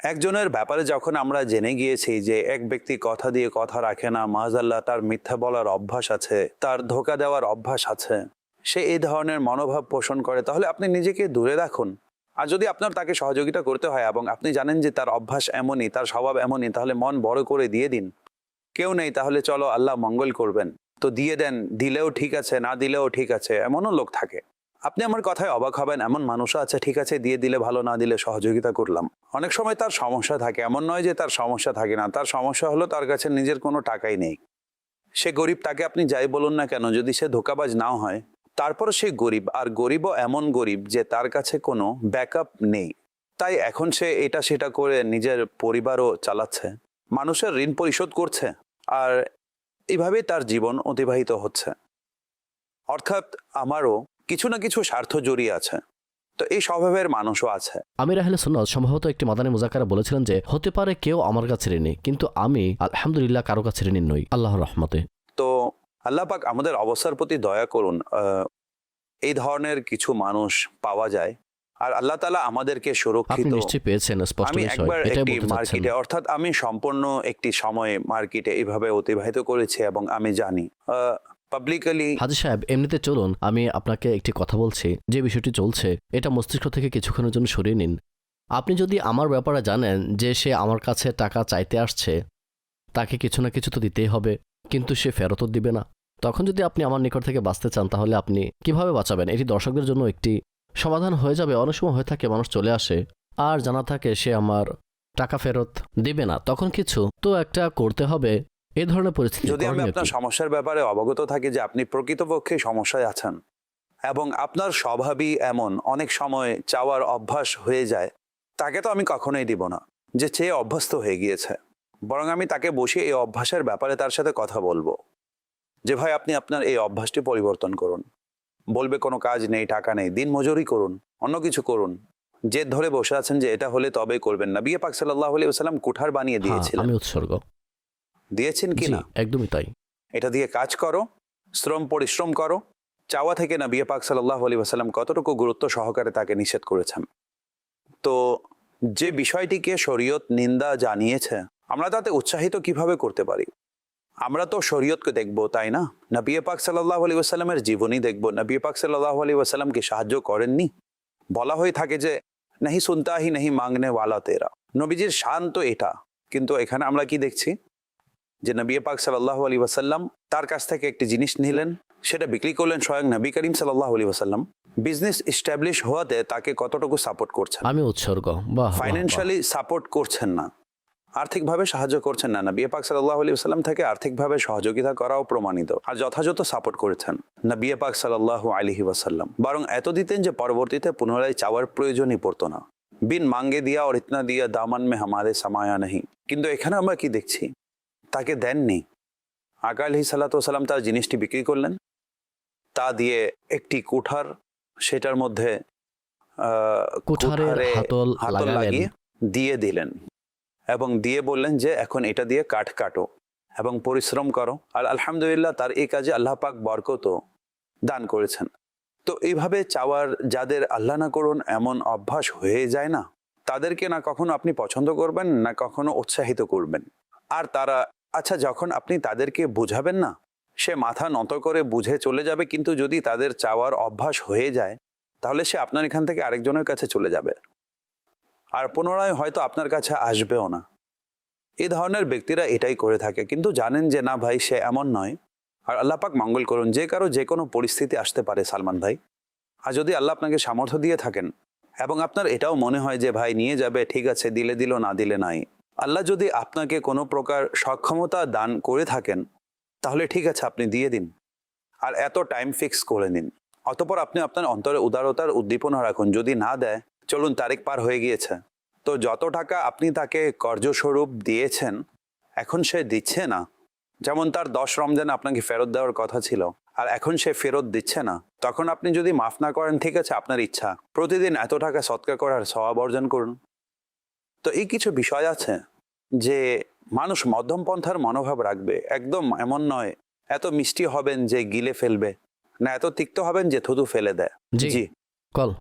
S3: একজনের ব্যাপারে যখন আমরা জেনে গিয়েছি যে এক ব্যক্তি কথা দিয়ে কথা রাখে না, মাআযাল্লাহ তার মিথ্যা বলার অভ্যাস আছে, তার ধোঁকা দেওয়ার অভ্যাস আছে, সে এই ধরনের মনোভাব পোষণ করে, তাহলে আপনি নিজেকে দূরে রাখুন। আর যদি আপনার তাকে সহযোগিতা করতে হয় এবং আপনি জানেন যে তার অভ্যাস এমনই, তার স্বভাব এমনই, তাহলে মন বড় করে দিয়ে দিন। কেউ নেই তাহলে চলো আল্লাহ মঙ্গল করবেন, তো দিয়ে দেন, দিলেও ঠিক আছে, না দিলেও ঠিক আছে। এমনও লোক থাকে, আপনি আমার কথায় অবাক হবেন, এমন মানুষও আছে, ঠিক আছে দিয়ে দিলে ভালো, না দিলে সহযোগিতা করলাম। অনেক সময় তার সমস্যা থাকে, এমন নয় যে তার সমস্যা থাকে না, তার সমস্যা হলো তার কাছে নিজের কোনো টাকাই নেই। সে গরিব, তাকে আপনি যাই বলুন না কেন, যদি সে ধোঁকাবাজ নাও হয়, তারপর সে গরিব, আর গরিবও এমন গরিব যে তার কাছে কোনো ব্যাকআপ নেই। তাই এখন সে এটা সেটা করে নিজের পরিবারও চালাচ্ছে, মানুষের ঋণ পরিশোধ করছে, আর এইভাবে তার জীবন অতিবাহিত হচ্ছে। অর্থাৎ আমারও কিছু না কিছু স্বার্থ জড়িয়ে আছে, তো এই স্বভাবের মানুষও আছে।
S2: আমির আহলে সুন্নাত সম্ভবত একটি মাদানী মুজাক্কারা বলেছিলেন যে হতে পারে কেউ আমার কাছে ঋণী, কিন্তু আমি আলহামদুলিল্লাহ কারো কাছে ঋণী নই, আল্লাহর রহমতে।
S3: তো আল্লাহ পাক আমাদের অবস্থার প্রতি দয়া করুন। এই ধরনের কিছু মানুষ পাওয়া যায়, আর আল্লাহ তাআলা আমাদেরকে
S2: আপনি
S3: সুরক্ষিত।
S2: নিশ্চয়ই পেয়েছেন, স্পষ্ট
S3: আমি
S2: বিষয়,
S3: একবার
S2: এটাই
S3: একটি
S2: বলতে চাচ্ছেন।
S3: মার্কেটে, অর্থাৎ আমি সম্পূর্ণ একটি সময় মার্কেটে এইভাবে অতিবাহিত করেছি এবং আমি জানি পাবলিকলি।
S2: হাজী সাহেব, এমনিতে চলুন আমি আপনাকে একটি কথা বলছি, যে বিষয়টি চলছে এটা মস্তিষ্ক থেকে কিছুক্ষণের জন্য সরিয়ে নিন। আপনি যদি আমার ব্যাপারে জানেন যে সে আমার কাছে টাকা চাইতে আসছে, তাকে কিছু না কিছু তো দিতেই হবে, কিন্তু সে ফেরতও দিবে না, তখন যদি আপনি আমার নিকট থেকে বাঁচতে চান তাহলে আপনি কিভাবে বাঁচাবেন? এটি দর্শকদের জন্য একটি সমাধান হয়ে যাবে। অনেক সময় হয়ে থাকে মানুষ চলে আসে আর জানা থাকে সে আমার টাকা ফেরত দিবে না, তখন কিছু তো একটা করতে হবে। এই ধরনের পরিস্থিতি
S3: যদি আমি আপনার সমস্যার ব্যাপারে অবগত থাকি যে আপনি প্রকৃতপক্ষে সমস্যায় আছেন এবং আপনার স্বভাবই এমন, অনেক সময় চাওয়ার অভ্যাস হয়ে যায়, তাকে তো আমি কখনোই দিব না যে চেয়ে অভ্যস্ত হয়ে গিয়েছে। বরং আমি তাকে বসিয়ে এই অভ্যাসের ব্যাপারে তার সাথে কথা বলবো যে ভাই আপনি আপনার এই অভ্যাসটি পরিবর্তন করুন। বলবে কোনো কাজ নেই, টাকা নেই, দিন মজুরি করুন, অন্য কিছু করুন। জেদ ধরে বসে আছেন যে এটা হলে তবেই করবেন না। নবী পাক সাল্লাল্লাহু আলাইহি ওয়াসাল্লাম কুঠার বানিয়ে দিয়েছিলেন,
S2: আমি উৎসর্গ
S3: দিয়েছেন কি না?
S2: একদমই তাই।
S3: এটা দিয়ে কাজ করো, শ্রম পরিশ্রম করো, চাওয়া থেকে নবী পাক সাল্লাল্লাহু আলাইহি ওয়াসাল্লাম কতটুকু গুরুত্ব সহকারে তাকে নিষেধ করেছেন। তো যে বিষয়টিকে শরীয়ত নিন্দা জানিয়েছে, আমরা তাতে উৎসাহিত কিভাবে করতে পারি? আমরা তো শরীয়তকে দেখব, তাই না? নবী পাক সাল্লাল্লাহু আলাইহি ওয়াসাল্লামের জীবনী দেখব। নবী পাক সাল্লাল্লাহু আলাইহি ওয়াসাল্লাম কি সাহায্য করেননি? বলা হয়ে থাকে যে নাহি সুনতা হি নাহি মাংনে ওয়ালা তেরা। নবীজির শান তো এটা, কিন্তু এখানে আমরা কি দেখছি যে নবী পাক সাল্লাল্লাহু আলাইহি ওয়াসাল্লাম তার কাছ থেকে একটি জিনিস নিলেন, সেটা বিক্রি করলেন স্বয়ং নবী করিম সাল্লাল্লাহু আলাইহি ওয়াসাল্লাম। বিজনেস এস্টাবলিশ হওয়াতে তাকে কতটুকু সাপোর্ট করছেন?
S2: আমি উৎসর্গ, বাহ।
S3: ফাইন্যান্সিয়ালি সাপোর্ট করছেন না, আর্থিকভাবে সাহায্য করছেন না। নবী পাক সাল্লাল্লাহু আলাইহি ওয়াসাল্লাম থেকে আর্থিকভাবে সহযোগিতা করাও প্রমাণিত, আর যথাযথ সাপোর্ট করেছেন নবী পাক সাল্লাল্লাহু আলাইহি ওয়াসাল্লাম। বরং এত দিতেন যে পরবর্তীতে পুনরায় চাওয়ার প্রয়োজনই পড়তো না। বিন মাঙ্গে দিয়া और इतना दिया दामन में हमारे समाया नहीं। কিন্তু এখানে আমরা কি দেখছি? তাকে দেননি। আকা আলাইহিস সালাতু ওয়াস সালাম তার জিনিসটি বিক্রি করলেন, তা দিয়ে একটি কুঠার, সেটার মধ্যে
S2: কুঠারের হাতল
S3: লাগিয়ে দিয়ে দিলেন এবং দিয়ে বললেন যে এখন এটা দিয়ে কাঠ কাটো এবং পরিশ্রম করো। আর আলহামদুলিল্লাহ তার এই কাজে আল্লাহ পাক বরকত দান করেছেন। তো এইভাবে চাওয়ার যাদের আল্লাহ না করুন এমন অভ্যাস হয়ে যায় না, তাদেরকে না কখনো আপনি পছন্দ করবেন না কখনো উৎসাহিত করবেন। আর তারা, আচ্ছা, যখন আপনি তাদেরকে বুঝাবেন না, সে মাথা নত করে বুঝে চলে যাবে, কিন্তু যদি তাদের চাওয়ার অভ্যাস হয়ে যায় তাহলে সে আপনার এখান থেকে আরেকজনের কাছে চলে যাবে আর পুনরায় হয়তো আপনার কাছে আসবেও না। এই ধরনের ব্যক্তিরা এটাই করে থাকে, কিন্তু জানেন যে না ভাই, সে এমন নয়। আর আল্লাহ পাক মঙ্গল করুন, যে কারো যে কোনো পরিস্থিতি আসতে পারে সালমান ভাই। আর যদি আল্লাহ আপনাকে সামর্থ্য দিয়ে থাকেন এবং আপনার এটাও মনে হয় যে ভাই নিয়ে যাবে, ঠিক আছে, দিলে দিল, না দিলে নাই, আল্লাহ যদি আপনাকে কোনো প্রকার সক্ষমতা দান করে থাকেন তাহলে ঠিক আছে, আপনি দিয়ে দিন আর এত টাইম ফিক্স করে নিন। অতঃপর আপনি আপনার অন্তরে উদারতার উদ্দীপনা রাখুন। যদি না দেয়, চলুন তারিখ পার হয়ে গিয়েছে, তো যত টাকা আপনি তাকে কর্যস্বরূপ দিয়েছেন এখন সে দিচ্ছে না, যেমন তার 10 রমজান আপনাকে ফেরত দেওয়ার কথা ছিল আর এখন সে ফেরত দিচ্ছে না, তখন আপনি যদি মাফ না করেন, ঠিক আছে, আপনার ইচ্ছা, প্রতিদিন এত টাকা সৎকার করার সওয়াব অর্জন করুন। তো এই কিছু বিষয় আছে যে মানুষ মধ্যম পন্থার মনোভাব রাখবে। একদম এমন নয় এত মিষ্টি হবেন যে গিলে ফেলবে, না এত তিক্ত হবেন যে থুতু ফেলে দেয়। জি
S2: কল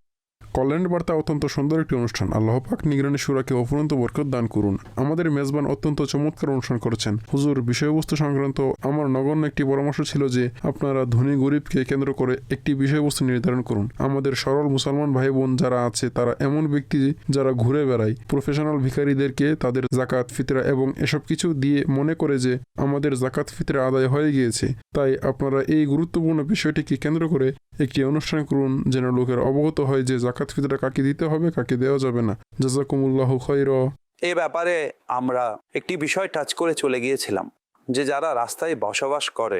S6: কল্যাণের বার্তা অত্যন্ত সুন্দর একটি অনুষ্ঠান। আল্লাহ পাক নিগরানি সূরাকে অফুরন্ত বরকত দান করুন। আমাদের মেজবান অত্যন্ত চমৎকার অনুষ্ঠান করেছেন। হুজুর, বিষয়বস্তু সংক্রান্ত আমার নগণ্য একটি পরামর্শ ছিল যে আপনারা ধনী গরিবকে কেন্দ্র করে একটি বিষয়বস্তু নির্ধারণ করুন। আমাদের সরল মুসলমান ভাই বোন যারা আছে তারা এমন ব্যক্তি যারা ঘুরে বেড়ায়, প্রফেশনাল ভিখারিদেরকে তাদের জাকাত ফিতরা এবং এসব কিছু দিয়ে মনে করে যে আমাদের জাকাত ফিতরা আদায় হয়ে গিয়েছে। তাই আপনারা এই গুরুত্বপূর্ণ বিষয়টিকে কেন্দ্র করে একটি অনুষ্ঠান করুন যেন লোকের অবগত হয় যে জাকাত ফিতরা কাকে দিতে হবে, কাকে দেওয়া যাবে না। জাযাকুমুল্লাহু খায়রা।
S3: এই ব্যাপারে আমরা একটি বিষয় টাচ করে চলে গিয়েছিলাম যে যারা রাস্তায় বসবাস করে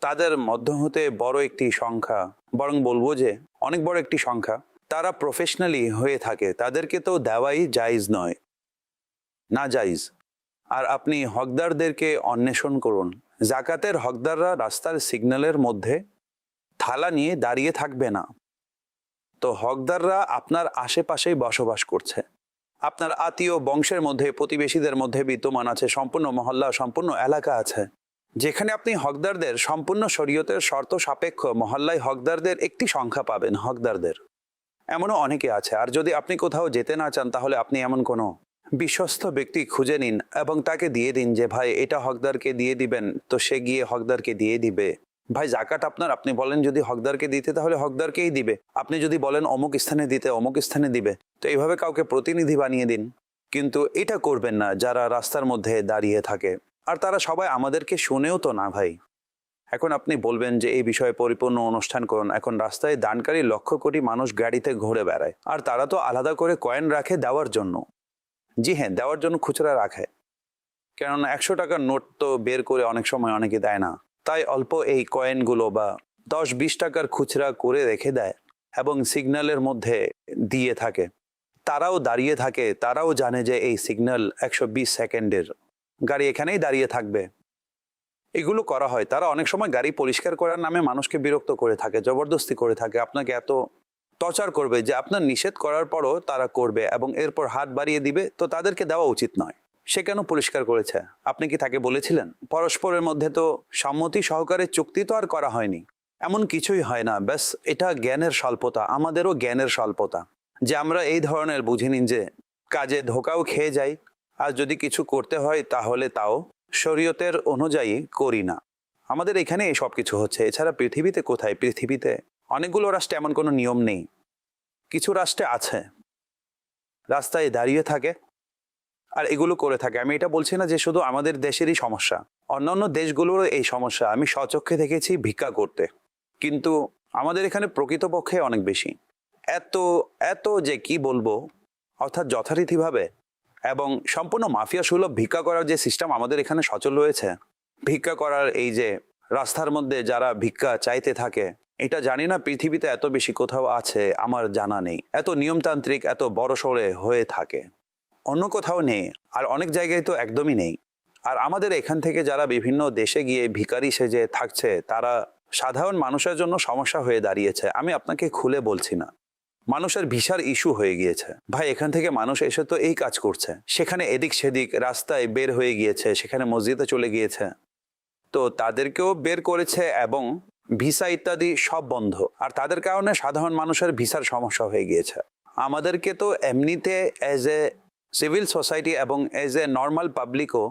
S3: তাদের মধ্য হতে বড় একটি সংখ্যা, বরং বলবো যে অনেক বড় একটি সংখ্যা, তারা প্রফেশনালি হয়ে থাকে, তাদেরকে তো দেওয়াই জায়েজ নয়, না জায়েজ। আর আপনি হকদারদেরকে অন্বেষণ করুন। জাকাতের হকদাররা রাস্তার সিগন্যালের মধ্যে থালা নিয়ে দাঁড়িয়ে থাকবে না, তো হকদাররা আপনার আশেপাশেই বসবাস করছে, আপনার আত্মীয় বংশের মধ্যে, প্রতিবেশীদের মধ্যে বিদ্যমান আছে, সম্পূর্ণ মহল্লা, সম্পূর্ণ এলাকা আছে যেখানে আপনি হকদারদের সম্পূর্ণ শরীয়তের শর্ত সাপেক্ষ মহল্লায় হকদারদের একটি সংখ্যা পাবেন। হকদারদের এমনও অনেকে আছে। আর যদি আপনি কোথাও যেতে না চান তাহলে আপনি এমন কোনো বিশ্বস্ত ব্যক্তি খুঁজে নিন এবং তাকে দিয়ে দিন যে ভাই এটা হকদারকে দিয়ে দিবেন, তো সে গিয়ে হকদারকে দিয়ে দিবে। ভাই জাকাত আপনার, আপনি বলেন যদি হকদারকে দিতে তাহলে হকদারকেই দিবে, আপনি যদি বলেন অমুক স্থানে দিতে অমুক স্থানে দিবে, তো এইভাবে কাউকে প্রতিনিধি বানিয়ে দিন। কিন্তু এটা করবেন না যারা রাস্তার মধ্যে দাঁড়িয়ে থাকে, আর তারা সবাই আমাদেরকে শুনেও তো না ভাই। এখন আপনি বলবেন যে এই বিষয়ে পরিপূর্ণ অনুষ্ঠান করুন। এখন রাস্তায় দানকারী লক্ষ কোটি মানুষ গাড়িতে ঘুরে বেড়ায়, আর তারা তো আলাদা করে কয়েন রাখে দেওয়ার জন্য। জি হ্যাঁ, দেওয়ার জন্য খুচরা রাখে, কেননা 100 টাকার নোট তো বের করে অনেক সময় অনেকে দেয় না, তাই অল্প এই কয়েনগুলো বা 10-20 টাকার খুচরা করে রেখে দেয় এবং সিগন্যালের মধ্যে দিয়ে থাকে। তারাও দাঁড়িয়ে থাকে, তারাও জানে যে এই সিগন্যাল 120 সেকেন্ডের, গাড়ি এখানেই দাঁড়িয়ে থাকবে। এগুলো করা হয়। তারা অনেক সময় গাড়ি পরিষ্কার করার নামে মানুষকে বিরক্ত করে থাকে, জবরদস্তি করে থাকে, আপনাকে এত টর্চার করবে যে আপনার নিষেধ করার পরও তারা করবে এবং এরপর হাত বাড়িয়ে দিবে। তো তাদেরকে দেওয়া উচিত নয়। সে কেন পরিষ্কার করেছে? আপনি কি তাকে বলেছিলেন? পরস্পরের মধ্যে তো সম্মতি সহকারে চুক্তি তো আর করা হয়নি। এমন কিছুই হয় না, ব্যাস এটা জ্ঞানের স্বল্পতা, আমাদেরও জ্ঞানের স্বল্পতা, যে আমরা এই ধরনের বুঝে নিন যে কাজে ধোকাও খেয়ে যাই, আর যদি কিছু করতে হয় তাহলে তাও শরীয়তের অনুযায়ী করি না। আমাদের এখানে এই সব কিছু হচ্ছে। এছাড়া পৃথিবীতে কোথায়? পৃথিবীতে অনেকগুলো রাষ্ট্রে এমন কোনো নিয়ম নেই, কিছু রাষ্ট্রে আছে, রাস্তায় দাঁড়িয়ে থাকে আর এগুলো করে থাকে। আমি এটা বলছি না যে শুধু আমাদের দেশেরই সমস্যা, অন্যান্য দেশগুলোরও এই সমস্যা। আমি স্বচক্ষে দেখেছি ভিক্ষা করতে, কিন্তু আমাদের এখানে প্রকৃতপক্ষে অনেক বেশি। এত এত যে কি বলবো, অর্থাৎ যথারীতিভাবে এবং সম্পূর্ণ মাফিয়া সুলভ ভিক্ষা করার যে সিস্টেম আমাদের এখানে সচল রয়েছে, ভিক্ষা করার এই যে রাস্তার মধ্যে যারা ভিক্ষা চাইতে থাকে, এটা জানি না পৃথিবীতে এত বেশি কোথাও আছে, আমার জানা নেই। এত নিয়মতান্ত্রিক, এত বড় সড়ে হয়ে থাকে, অন্য কোথাও নেই, আর অনেক জায়গায় তো একদমই নেই। আর আমাদের এখান থেকে যারা বিভিন্ন দেশে গিয়ে ভিখারি সেজে থাকছে, তারা সাধারণ মানুষের জন্য সমস্যা হয়ে দাঁড়িয়েছে। আমি আপনাকে খুলে বলছি না, মানুষের ভিসার ইস্যু হয়ে গিয়েছে। ভাই, এখান থেকে মানুষ এসে তো এই কাজ করছে, সেখানে এদিক সেদিক রাস্তায় বের হয়ে গিয়েছে, সেখানে মসজিদে চলে গিয়েছে, তো তাদেরকেও বের করেছে এবং ভিসা ইত্যাদি সব বন্ধ, আর তাদের কারণে সাধারণ মানুষের ভিসার সমস্যা হয়ে গিয়েছে। আমাদেরকে তো এমনিতে অ্যাজ এ সিভিল সোসাইটি এবং অ্যাজ এ নর্মাল পাবলিকও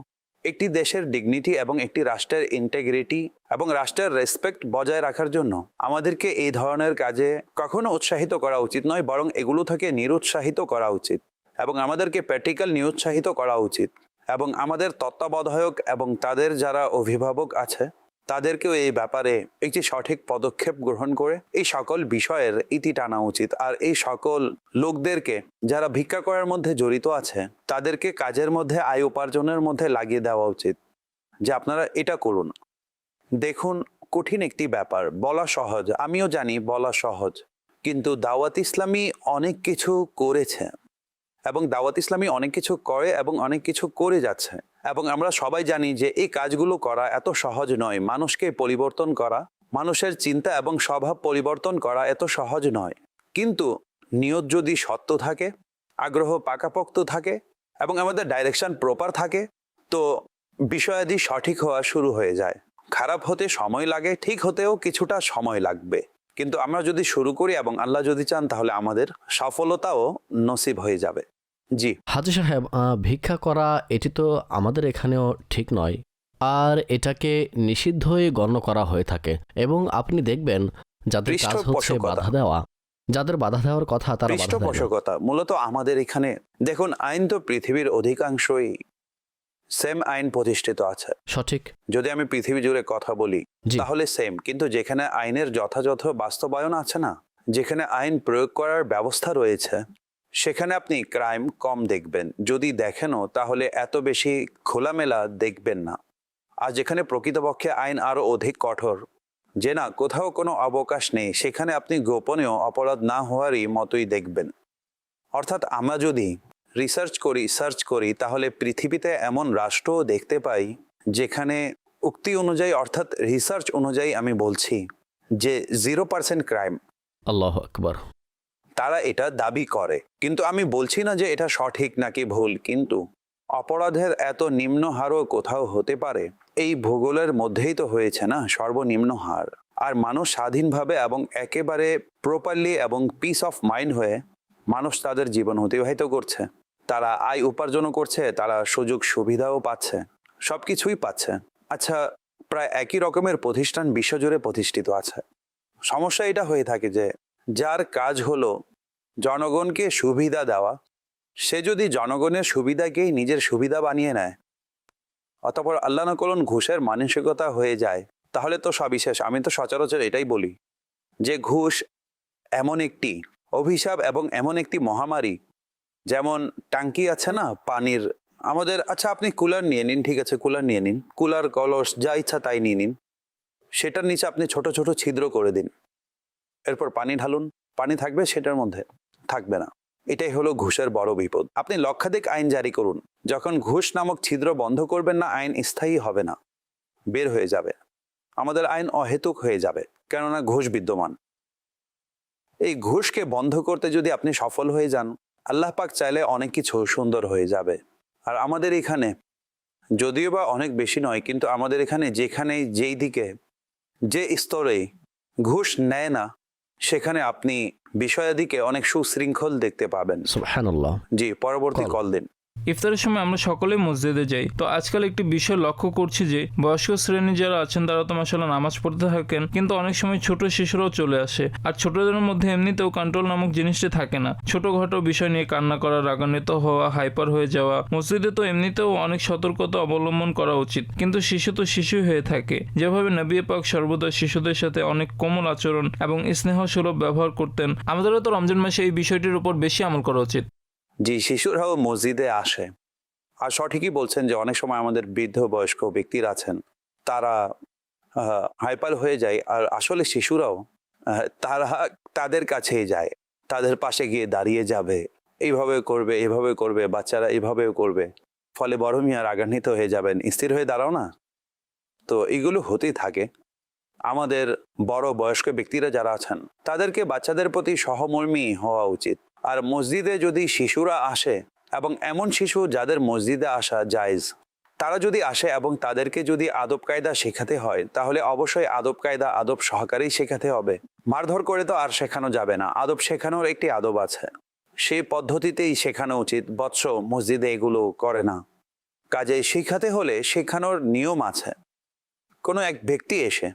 S3: একটি দেশের ডিগনিটি এবং একটি রাষ্ট্রের ইন্টেগ্রিটি এবং রাষ্ট্রের রেসপেক্ট বজায় রাখার জন্য আমাদেরকে এই ধরনের কাজে কখনো উৎসাহিত করা উচিত নয়, বরং এগুলো থেকে নিরুৎসাহিত করা উচিত এবং আমাদেরকে প্র্যাকটিক্যাল নিরুৎসাহিত করা উচিত। এবং আমাদের তত্ত্বাবধায়ক এবং তাদের যারা অভিভাবক আছে, তাদেরকেও এই ব্যাপারে একটি সঠিক পদক্ষেপ গ্রহণ করে এই সকল বিষয়ের ইতি টানা উচিত। আর এই সকল লোকদেরকে যারা ভিক্ষা করার মধ্যে জড়িত আছে, তাদেরকে কাজের মধ্যে, আয় উপার্জনের মধ্যে লাগিয়ে দেওয়া উচিত, যে আপনারা এটা করুন। দেখুন, কঠিন একটি ব্যাপার, বলা সহজ, আমিও জানি বলা সহজ, কিন্তু দাওয়াত ইসলামী অনেক কিছু করেছে এবং দাওয়াত ইসলামী অনেক কিছু করে এবং অনেক কিছু করে যাচ্ছে, এবং আমরা সবাই জানি যে এই কাজগুলো করা এত সহজ নয়। মানুষকে পরিবর্তন করা, মানুষের চিন্তা এবং স্বভাব পরিবর্তন করা এত সহজ নয়, কিন্তু নিয়ত যদি সত্য থাকে, আগ্রহ পাকাপোক্ত থাকে এবং আমাদের ডাইরেকশন প্রপার থাকে, তো বিষয়াদি সঠিক হওয়া শুরু হয়ে যায়। খারাপ হতে সময় লাগে, ঠিক হতেও কিছুটা সময় লাগবে, কিন্তু আমরা যদি শুরু করি এবং আল্লাহ যদি চান, তাহলে আমাদের সফলতাও নসিব হয়ে যাবে। জি
S2: হাজি সাহেব, ভিক্ষা করা এটি তো আমাদের এখানেও ঠিক নয়, আর এটাকে নিষিদ্ধই গণ্য করা হয়ে থাকে। এবং আপনি দেখবেন যাদের কাজ হচ্ছে
S3: পৃষ্ঠপোষকতা।
S2: বাধা দেওয়া, যাদের বাধা দেওয়ার কথা তারা বাধা দেয় না।
S3: পৃষ্ঠপোষকতা মূলত আমাদের এখানে দেখুন, আইন তো পৃথিবীর অধিকাংশই সেম আইন প্রতিষ্ঠিত আছে।
S2: সঠিক।
S3: যদি আমি পৃথিবী জুড়ে কথা বলি
S2: জি।
S3: তাহলে সেম, কিন্তু যেখানে আইনের যথাযথ বাস্তবায়ন আছে না, যেখানে আইন প্রয়োগ করার ব্যবস্থা রয়েছে, সেখানে আপনি ক্রাইম কম দেখবেন। যদি দেখেনও তাহলে এত বেশি খোলামেলা দেখবেন না। আর যেখানে প্রকৃতপক্ষে আইন আরো অধিক কঠোর, যে না কোথাও কোনো অবকাশ নেই, সেখানে আপনি গোপনেও অপরাধ না হওয়ারই মতোই দেখবেন। অর্থাৎ আমরা যদি রিসার্চ করি, সার্চ করি, তাহলে পৃথিবীতে এমন রাষ্ট্রও দেখতে পাই যেখানে উক্তি অনুযায়ী, অর্থাৎ রিসার্চ অনুযায়ী আমি বলছি, যে 0% ক্রাইম।
S2: আল্লাহু আকবার।
S3: তারা এটা দাবি করে, কিন্তু আমি বলছি না যে এটা সঠিক নাকি ভুল, কিন্তু অপরাধের এত নিম্ন হারও কোথাও হতে পারে, এই ভূগোলের মধ্যেই তো হয়েছে না সর্বনিম্ন হার। আর মানুষ স্বাধীনভাবে এবং একেবারে প্রপারলি এবং পিস অফ মাইন্ড হয়ে মানুষ তাদের জীবন অতিবাহিত করছে, তারা আয় উপার্জনও করছে, তারা সুযোগ সুবিধাও পাচ্ছে, সবকিছুই পাচ্ছে। আচ্ছা, প্রায় একই রকমের প্রতিষ্ঠান বিশ্বজুড়ে প্রতিষ্ঠিত আছে। সমস্যা এটা হয়ে থাকে যে যার কাজ হলো জনগণকে সুবিধা দেওয়া, সে যদি জনগণের সুবিধাকেই নিজের সুবিধা বানিয়ে নেয়, অতঃপর আল্লাহ না করুন ঘুষের মানসিকতা হয়ে যায়, তাহলে তো সবিশেষ। আমি তো সচরাচর এটাই বলি যে ঘুষ এমন একটি অভিশাপ এবং এমন একটি মহামারী, যেমন ট্যাঙ্কি আছে না পানির আমাদের, আচ্ছা আপনি কুলার নিয়ে নিন, ঠিক আছে কুলার নিয়ে নিন, কুলার কলস যা ইচ্ছা তাই নিয়ে নিন, সেটার নিচে আপনি ছোট ছোট ছিদ্র করে দিন, এরপর পানি ঢালুন, পানি থাকবে সেটার মধ্যে, থাকবে না। এটাই হলো ঘুষের বড় বিপদ। আপনি লক্ষাধিক আইন জারি করুন, যখন ঘুষ নামক ছিদ্র বন্ধ করবেন না, আইন স্থায়ী হবে না, বের হয়ে যাবে, আমাদের আইন অহেতুক হয়ে যাবে, কেননা ঘুষ বিদ্যমান। এই ঘুষকে বন্ধ করতে যদি আপনি সফল হয়ে যান, আল্লাহ পাক চাইলে অনেক কিছু সুন্দর হয়ে যাবে। আর আমাদের এখানে যদিও বা অনেক বেশি নয়, কিন্তু আমাদের এখানে যেখানে যেই দিকে যে স্তরে ঘুষ নেয় না, সেখানে আপনি বিষয়াদিকে অনেক সুশৃঙ্খল দেখতে পাবেন।
S2: সুবহানাল্লাহ।
S3: জি, পরবর্তী
S2: কল।
S3: কল দিন।
S5: ইফতারের সময় আমরা সকলেই মসজিদে যাই, তো আজকাল একটি বিষয় লক্ষ্য করছি যে বয়স্ক শ্রেণী যারা আছেন তারা তো মাশাআল্লাহ নামাজ পড়তে থাকেন, কিন্তু অনেক সময় ছোট শিশুরাও চলে আসে। আর ছোটদের মধ্যে এমনিতেও কন্ট্রোল নামক জিনিসটি থাকে না, ছোটখাটো বিষয় নিয়ে কান্না করা, রাগান্বিত হওয়া, হাইপার হয়ে যাওয়া। মসজিদে তো এমনিতেও অনেক সতর্কতা অবলম্বন করা উচিত, কিন্তু শিশু তো শিশুই হয়ে থাকে। যেভাবে নবী পাক সর্বদা শিশুদের সাথে অনেক কোমল আচরণ এবং স্নেহসুলভ ব্যবহার করতেন, আমাদেরও তো রমজান মাসে এই বিষয়টির উপর বেশি আমল করা উচিত।
S3: জি, শিশুরাও মসজিদে আসে। আর সঠিকই বলছেন যে অনেক সময় আমাদের বৃদ্ধ বয়স্ক ব্যক্তিরা আছেন, তারা হাইপার হয়ে যায়, আর আসলে শিশুরাও তারা তাদের কাছেই যায়, তাদের পাশে গিয়ে দাঁড়িয়ে যাবে, এইভাবে করবে, এভাবে করবে, বাচ্চারা এভাবেও করবে, ফলে বড় মিয়া রাগান্বিত হয়ে যাবেন, স্থির হয়ে দাঁড়াও না। তো এগুলো হতেই থাকে। আমাদের বড় বয়স্ক ব্যক্তিরা যারা আছেন তাদেরকে বাচ্চাদের প্রতি সহমর্মী হওয়া উচিত। আর মসজিদে যদি শিশুরা আসে, এবং এমন শিশু যাদের মসজিদে আসা জায়েজ, তারা যদি আসে এবং তাদেরকে যদি আদব কায়দা শেখাতে হয়, তাহলে অবশ্যই আদব কায়দা আদব সহকারেই শেখাতে হবে। মারধর করে তো আর শেখানো যাবে না, আদব শেখানোর একটি আদব আছে, সেই পদ্ধতিতেই শেখানো উচিত। বৎস মসজিদে এগুলো করে না, কাজে শেখাতে হলে শেখানোর নিয়ম আছে। কোনো এক ব্যক্তি এসে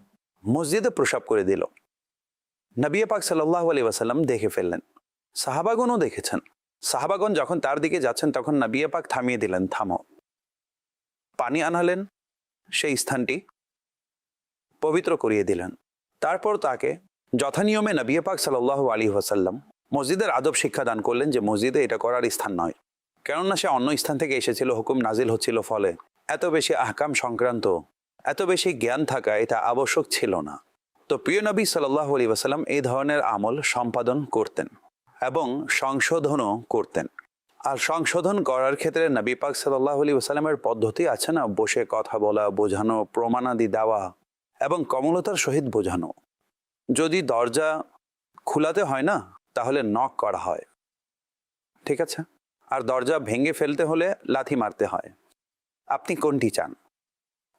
S3: মসজিদে প্রসাব করে দিল, নবী পাক সাল্লাল্লাহু আলাইহি ওয়াসাল্লাম দেখে ফেললেন, সাহাবাগণও দেখেছেন। সাহাবাগণ যখন তার দিকে যাচ্ছেন তখন নবী পাক থামিয়ে দিলেন, থামো। পানি আনালেন, সেই স্থানটি পবিত্র করিয়ে দিলেন। তারপর তাকে যথানিয়মে নবী পাক সাল্লাল্লাহু আলাইহি ওয়াসাল্লাম মসজিদের আদব শিক্ষা দান করলেন যে মসজিদে এটা করার স্থান নয়, কেননা সে অন্য স্থান থেকে এসেছিল, হুকুম নাজিল হচ্ছিল, ফলে এত বেশি আহকাম সংক্রান্ত এত বেশি জ্ঞান থাকা এটা আবশ্যক ছিল না। তো প্রিয় নবী সাল্লাল্লাহু আলাইহি ওয়াসাল্লাম এই ধরনের আমল সম্পাদন করতেন এবং সংশোধনও করতেন। আর সংশোধন করার ক্ষেত্রে নবী পাক সাল্লাল্লাহু আলাইহি ওয়াসাল্লামের পদ্ধতি আছে না, বসে কথা বলা, বোঝানো, প্রমাণাদি দেওয়া এবং কমলতার সহিত বোঝানো। যদি দরজা খুলাতে হয় না, তাহলে নক করা হয়, ঠিক আছে? আর দরজা ভেঙে ফেলতে হলে লাথি মারতে হয়। আপনি কোনটি চান?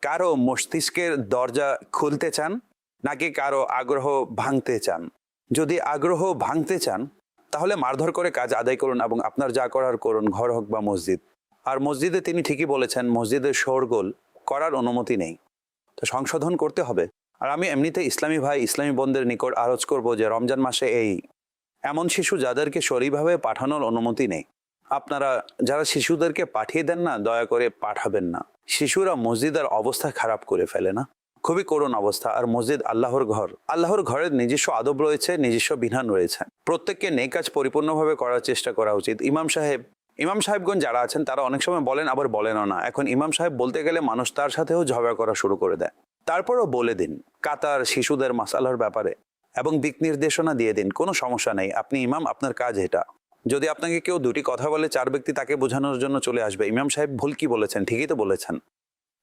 S3: কারো মস্তিষ্কের দরজা খুলতে চান, নাকি কারো আগ্রহ ভাঙতে চান? যদি আগ্রহ ভাঙতে চান, তাহলে মারধর করে কাজ আদায় করুন এবং আপনার যা করার করুন, ঘর হোক বা মসজিদ। আর মসজিদে তিনি ঠিকই বলেছেন, মসজিদের শোরগোল করার অনুমতি নেই, তো সংশোধন করতে হবে। আর আমি এমনিতে ইসলামী ভাই ইসলামী বোনদের নিকট আরজ করব যে রমজান মাসে এমন শিশু যাদেরকে শরীরভাবে পাঠানোর অনুমতি নেই, আপনারা যারা শিশুদেরকে পাঠিয়ে দেন না, দয়া করে পাঠাবেন না। শিশুরা মসজিদের অবস্থা খারাপ করে ফেলে না, খুবই করুণ অবস্থা। আর মসজিদ আল্লাহর ঘর, আল্লাহর ঘরের নিজস্ব আদব রয়েছে, নিজস্ব বিধান রয়েছে। প্রত্যেককে নেক কাজ পরিপূর্ণভাবে করার চেষ্টা করা উচিত। ইমাম সাহেবগণ যারা আছেন তারা অনেক সময় বলেন, আবার বলেনও না। এখন ইমাম সাহেব বলতে গেলে মানুষ তার সাথেও ঝগড়া করা শুরু করে দেয়। তারপরও বলে দিন কাতার শিশুদের মাসালার ব্যাপারে এবং দিক নির্দেশনা দিয়ে দিন, কোনো সমস্যা নেই, আপনি ইমাম, আপনার কাজ এটা। যদি আপনাকে কেউ দুটি কথা বলে, 4 ব্যক্তি তাকে বোঝানোর জন্য চলে আসবে, ইমাম সাহেব ভুল কি বলেছেন, ঠিকই তো বলেছেন,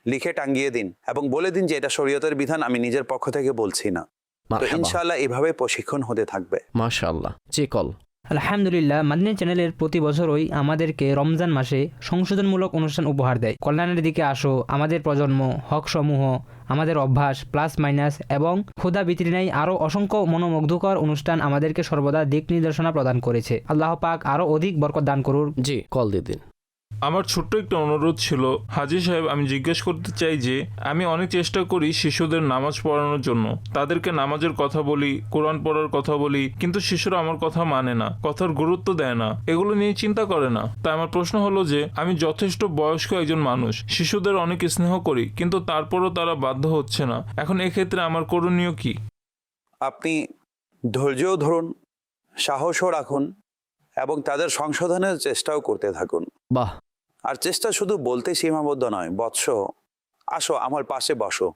S3: লিখে টাঙ্গিয়ে দিন এবং বলে দিন যে এটা শরীয়তের বিধান, আমি নিজের পক্ষ থেকে বলছি না। তো ইনশাআল্লাহ এভাবে প্রশিক্ষণ হতে থাকবে।
S2: মাশাআল্লাহ। জি, কল।
S7: আলহামদুলিল্লাহ, মাদিনী চ্যানেলের প্রতি বছরই আমাদেরকে রমজান মাসে সংশোধনমূলক অনুষ্ঠান উপহার দেয়। কল্যাণের দিকে আসো, আমাদের প্রজন্ম, হকসমূহ, আমাদের অভ্যাস, প্লাস মাইনাস এবং ক্ষুধা বিতরণায় আরও অসংখ্য মনোমুগ্ধকর অনুষ্ঠান আমাদেরকে সর্বদা দিক নির্দেশনা প্রদান করেছে। আল্লাহ পাক আরও অধিক বরকত দান করুন।
S2: জি, কল দিয়ে দিন।
S8: আমার ছোট্ট একটা অনুরোধ ছিল, হাজী সাহেব, আমি জিজ্ঞেস করতে চাই যে আমি অনেক চেষ্টা করি শিশুদের নামাজ পড়ানোর জন্য, তাদেরকে নামাজের কথা বলি, কোরআন পড়ার কথা বলি, কিন্তু শিশুরা আমার কথা মানে না, কথার গুরুত্ব দেয় না, এগুলো নিয়ে চিন্তা করে না। তাই আমার প্রশ্ন হলো যে আমি যথেষ্ট বয়স্ক একজন মানুষ, শিশুদের অনেক স্নেহ করি, কিন্তু তারপরও তারা বাধ্য হচ্ছে না। এখন এক্ষেত্রে আমার করণীয় কি?
S3: আপনি ধৈর্যও ধরুন, সাহসও রাখুন এবং তাদের সংশোধনের চেষ্টাও করতে থাকুন।
S2: বাহ।
S3: আর চেষ্টা শুধু বলতে সীমাবদ্ধ নয়, বৎস আসো আমার পাশে বসো।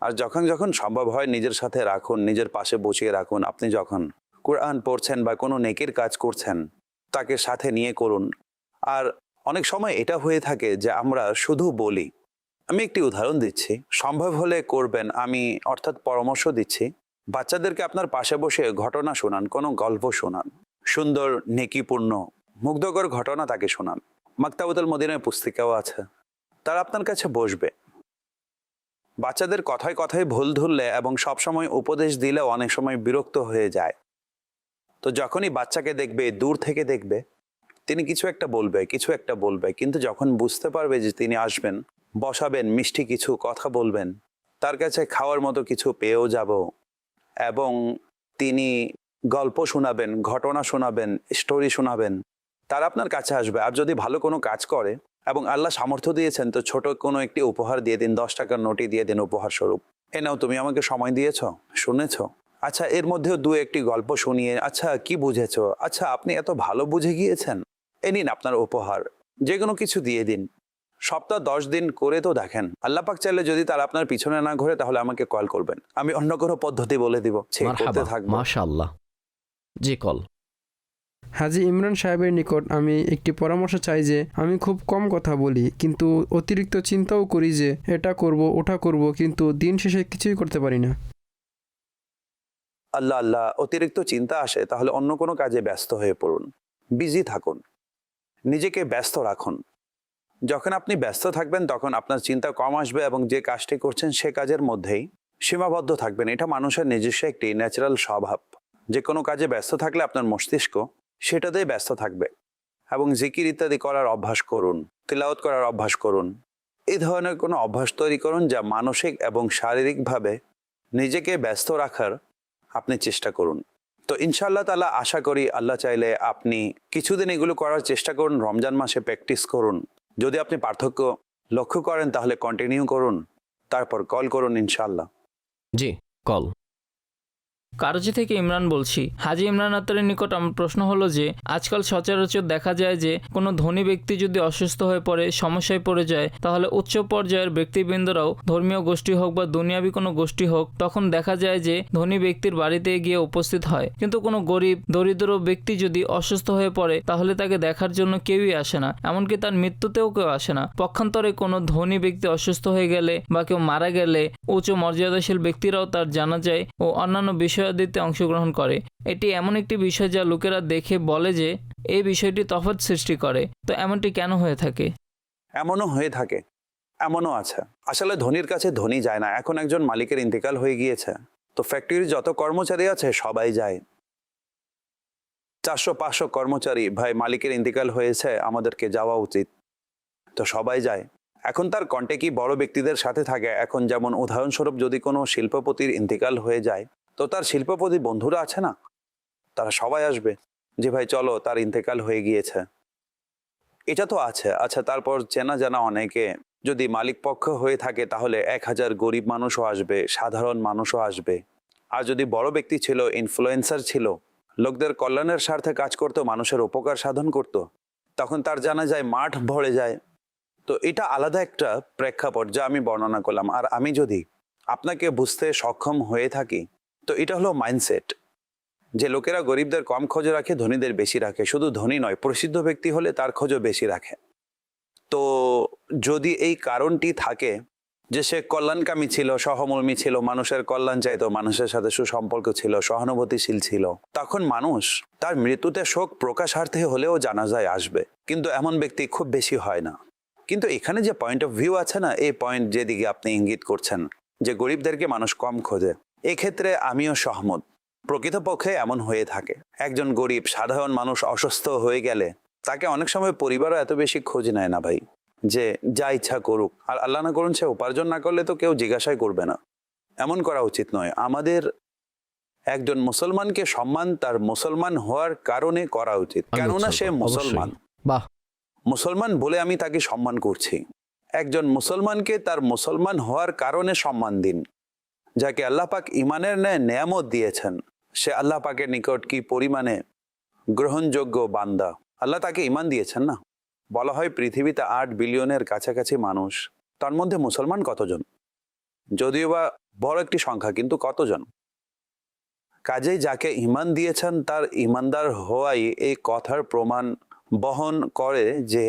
S3: আর যখন যখন সম্ভব হয় নিজের সাথে রাখুন, নিজের পাশে বসিয়ে রাখুন। আপনি যখন কোরআন পড়ছেন বা কোনো নেকির কাজ করছেন, তাকে সাথে নিয়ে করুন। আর অনেক সময় এটা হয়ে থাকে যে আমরা শুধু বলি। আমি একটি উদাহরণ দিচ্ছি, সম্ভব হলে করবেন। আমি অর্থাৎ পরামর্শ দিচ্ছি, বাচ্চাদেরকে আপনার পাশে বসে ঘটনা শোনান, কোনো গল্প শোনান, সুন্দর নেকিপূর্ণ মুগ্ধকর ঘটনা তাকে শোনান। মাকতাবাতুল মদিনায় পুস্তিকাও আছে, তারা আপনার কাছে বসবে, বাচ্চাদের কথায় কথায় ভুল ধরলে এবং সবসময় উপদেশ দিলেও অনেক সময় বিরক্ত হয়ে যায়। তো যখনই বাচ্চাকে দেখবে, দূর থেকে দেখবে, তিনি কিছু একটা বলবে, কিন্তু যখন বুঝতে পারবে যে তিনি আসবেন, বসাবেন, মিষ্টি কিছু কথা বলবেন, তার কাছে খাওয়ার মতো কিছু পেয়েও যাব, এবং তিনি গল্প শোনাবেন, ঘটনা শোনাবেন, স্টোরি শোনাবেন, তারা আপনার কাছে আসবে। আর যদি ভালো কোনো কাজ করে এবং আল্লাহ সামর্থ্য দিয়েছেন, তো ছোট কোনো একটি উপহার দিয়ে দিন, 10 টাকার নোটই দিয়ে দিন উপহার স্বরূপ। এ নাও, তুমি আমাকে সময় দিয়েছ, শুনেছ, আচ্ছা এর মধ্যেও 2-1টি গল্প শুনিয়ে, আচ্ছা কি বুঝেছো, আচ্ছা আপনি এত ভালো বুঝে গিয়েছেন, এ নিন আপনার উপহার, যে কোনো কিছু দিয়ে দিন। সপ্তাহ 10 দিন করে তো দেখেন, আল্লাহ পাক চাইলে যদি তারা আপনার পিছনে না ঘোরে তাহলে আমাকে কল করবেন, আমি অন্য কোনো পদ্ধতি বলে দিব, করতে থাকবো।
S2: মাশাআল্লাহ। জি, কল।
S4: হাজী ইমরান সাহেবের নিকট আমি একটি পরামর্শ চাই যে আমি খুব কম কথা বলি, কিন্তু অতিরিক্ত চিন্তাও করি যে এটা করব ওটা করব, কিন্তু দিন শেষে কিছুই করতে পারি না।
S3: আল্লাহ, অতিরিক্ত চিন্তা আসে তাহলে অন্য কোনো কাজে ব্যস্ত হয়ে পড়ুন, বিজি থাকুন, নিজেকে ব্যস্ত রাখুন। যখন আপনি ব্যস্ত থাকবেন তখন আপনার চিন্তা কম আসবে এবং যে কাজটি করছেন সে কাজের মধ্যেই সীমাবদ্ধ থাকবেন। এটা মানুষের নিজস্ব একটি ন্যাচারাল স্বভাব। যে কোনো কাজে ব্যস্ত থাকলে আপনার মস্তিষ্ক সেটাতেই ব্যস্ত থাকবে। এবং জিকির ইত্যাদি করার অভ্যাস করুন, তিলাওয়াত করার অভ্যাস করুন, এই ধরনের কোনো অভ্যাস তৈরি করুন যা মানসিক এবং শারীরিকভাবে নিজেকে ব্যস্ত রাখার আপনি চেষ্টা করুন। তো ইনশাআল্লাহ তাআলা আশা করি আল্লাহ চাইলে আপনি কিছুদিন এগুলো করার চেষ্টা করুন, রমজান মাসে প্র্যাকটিস করুন। যদি আপনি পার্থক্য লক্ষ্য করেন তাহলে কন্টিনিউ করুন, তারপর কল করুন ইনশাআল্লাহ।
S2: জি, কল।
S5: কারজি থেকে ইমরান বলছি। হাজী ইমরান আত্তারের নিকট আমার প্রশ্ন হলো যে আজকাল সচরাচর দেখা যায় যে কোনো ধনী ব্যক্তি যদি অসুস্থ হয়ে পড়ে, সমস্যায় পড়ে যায়, তাহলে উচ্চ পর্যায়ের ব্যক্তিবৃন্দরাও, ধর্মীয় গোষ্ঠী হোক বা দুনিয়াবি কোনো গোষ্ঠী হোক, তখন দেখা যায় যে ধনী ব্যক্তির বাড়িতে গিয়ে উপস্থিত হয়। কিন্তু কোনো গরিব দরিদ্র ব্যক্তি যদি অসুস্থ হয়ে পড়ে তাহলে তাকে দেখার জন্য কেউই আসে না, এমনকি তার মৃত্যুতেও কেউ আসে না। পক্ষান্তরে কোনো ধনী ব্যক্তি অসুস্থ হয়ে গেলে বা কেউ মারা গেলে উচ্চ মর্যাদাশীল ব্যক্তিরাও তার জানাজায় ও অন্যান্য বিষয়াদিতে অংশগ্রহণ করে। এটি এমন একটি বিষয় যা লোকেরা দেখে বলে যে এই বিষয়টি তফাৎ সৃষ্টি করে। তো এমনটি কেন হয়ে থাকে?
S3: এমনও হয়ে থাকে, এমনও আছে। আসলে ধনীর কাছে ধনী যায় না। এখন একজন মালিকের ইন্তেকাল হয়ে গিয়েছে, তো ফ্যাক্টরির যত কর্মচারী আছে সবাই যায়। 400-500 কর্মচারী, ভাই মালিকের ইন্তেকাল হয়েছে, আমাদেরকে যাওয়া উচিত, তো সবাই যায়। এখন তার কন্ট্যাক্টই বড় ব্যক্তিদের সাথে থাকে। এখন যেমন উদাহরণস্বরূপ যদি কোনো শিল্পপতির ইন্তেকাল হয়ে যায়, তো তার শিল্পপতি বন্ধুরা আছে না, তারা সবাই আসবে যে ভাই চলো তার ইন্তেকাল হয়ে গিয়েছে, এটা তো আছে। আচ্ছা, তারপর চেনা জানা অনেকে, যদি মালিক পক্ষ হয়ে থাকে তাহলে 1000 গরিব মানুষও আসবে, সাধারণ মানুষও আসবে। আর যদি বড় ব্যক্তি ছিল, ইনফ্লুয়েন্সার ছিল, লোকদের কল্যাণের স্বার্থে কাজ করত, মানুষের উপকার সাধন করত, তখন তার জানা যায় মাঠ ভরে যায়। তো এটা আলাদা একটা প্রেক্ষাপট যা আমি বর্ণনা করলাম। আর আমি যদি আপনাকে বুঝতে সক্ষম হয়ে থাকি, তো এটা হলো মাইন্ডসেট, যে লোকেরা গরিবদের কম খোঁজ রাখে, ধনীদের বেশি রাখে। শুধু ধনী নয়, প্রসিদ্ধ ব্যক্তি হলে তার খোঁজও বেশি রাখে। তো যদি এই কারণটি থাকে যে সে কল্যাণকামী ছিল, সহমর্মী ছিল, মানুষের কল্যাণ চাইতো, মানুষের সাথে সুসম্পর্ক ছিল, সহানুভূতিশীল ছিল, তখন মানুষ তার মৃত্যুতে শোক প্রকাশার্থে হলেও জানাজায় আসবে। কিন্তু এমন ব্যক্তি খুব বেশি হয় না। কিন্তু এখানে যে পয়েন্ট অফ ভিউ আছে না, এই পয়েন্ট যেদিকে আপনি ইঙ্গিত করছেন যে গরিবদেরকে মানুষ কম খোঁজে, এক্ষেত্রে আমিও সহমত। প্রকৃতপক্ষে এমন হয়ে থাকে। একজন গরিব সাধারণ মানুষ অসুস্থ হয়ে গেলে তাকে অনেক সময় পরিবারও এত বেশি খোঁজ নেয় না ভাই, যে যা ইচ্ছা করুক, আর আল্লাহ না করুন সে উপার্জন না করলে তো কেউ জিজ্ঞাসাই করবে না। এমন করা উচিত নয়। আমাদের একজন মুসলমানকে সম্মান তার মুসলমান হওয়ার কারণে করা উচিত, কেননা সে মুসলমান।
S2: বাহ,
S3: মুসলমান বলে আমি তাকে সম্মান করছি। একজন মুসলমানকে তার মুসলমান হওয়ার কারণে সম্মান দিন। যাকে আল্লাহ পাক ইমানের ন্যায় নেয়ামত দিয়েছেন, সে আল্লাহ পাকের নিকট কি পরিমাণে গ্রহণযোগ্য বান্দা। আল্লাহ তাকে ইমান দিয়েছেন না। বলা হয় পৃথিবীতে 8 বিলিয়নের কাছাকাছি মানুষ, তার মধ্যে মুসলমান কতজন? যদিও বা বড় একটি সংখ্যা, কিন্তু কতজন? কাজেই যাকে ইমান দিয়েছেন তার ইমানদার হওয়াই এই কথার প্রমাণ বহন করে যে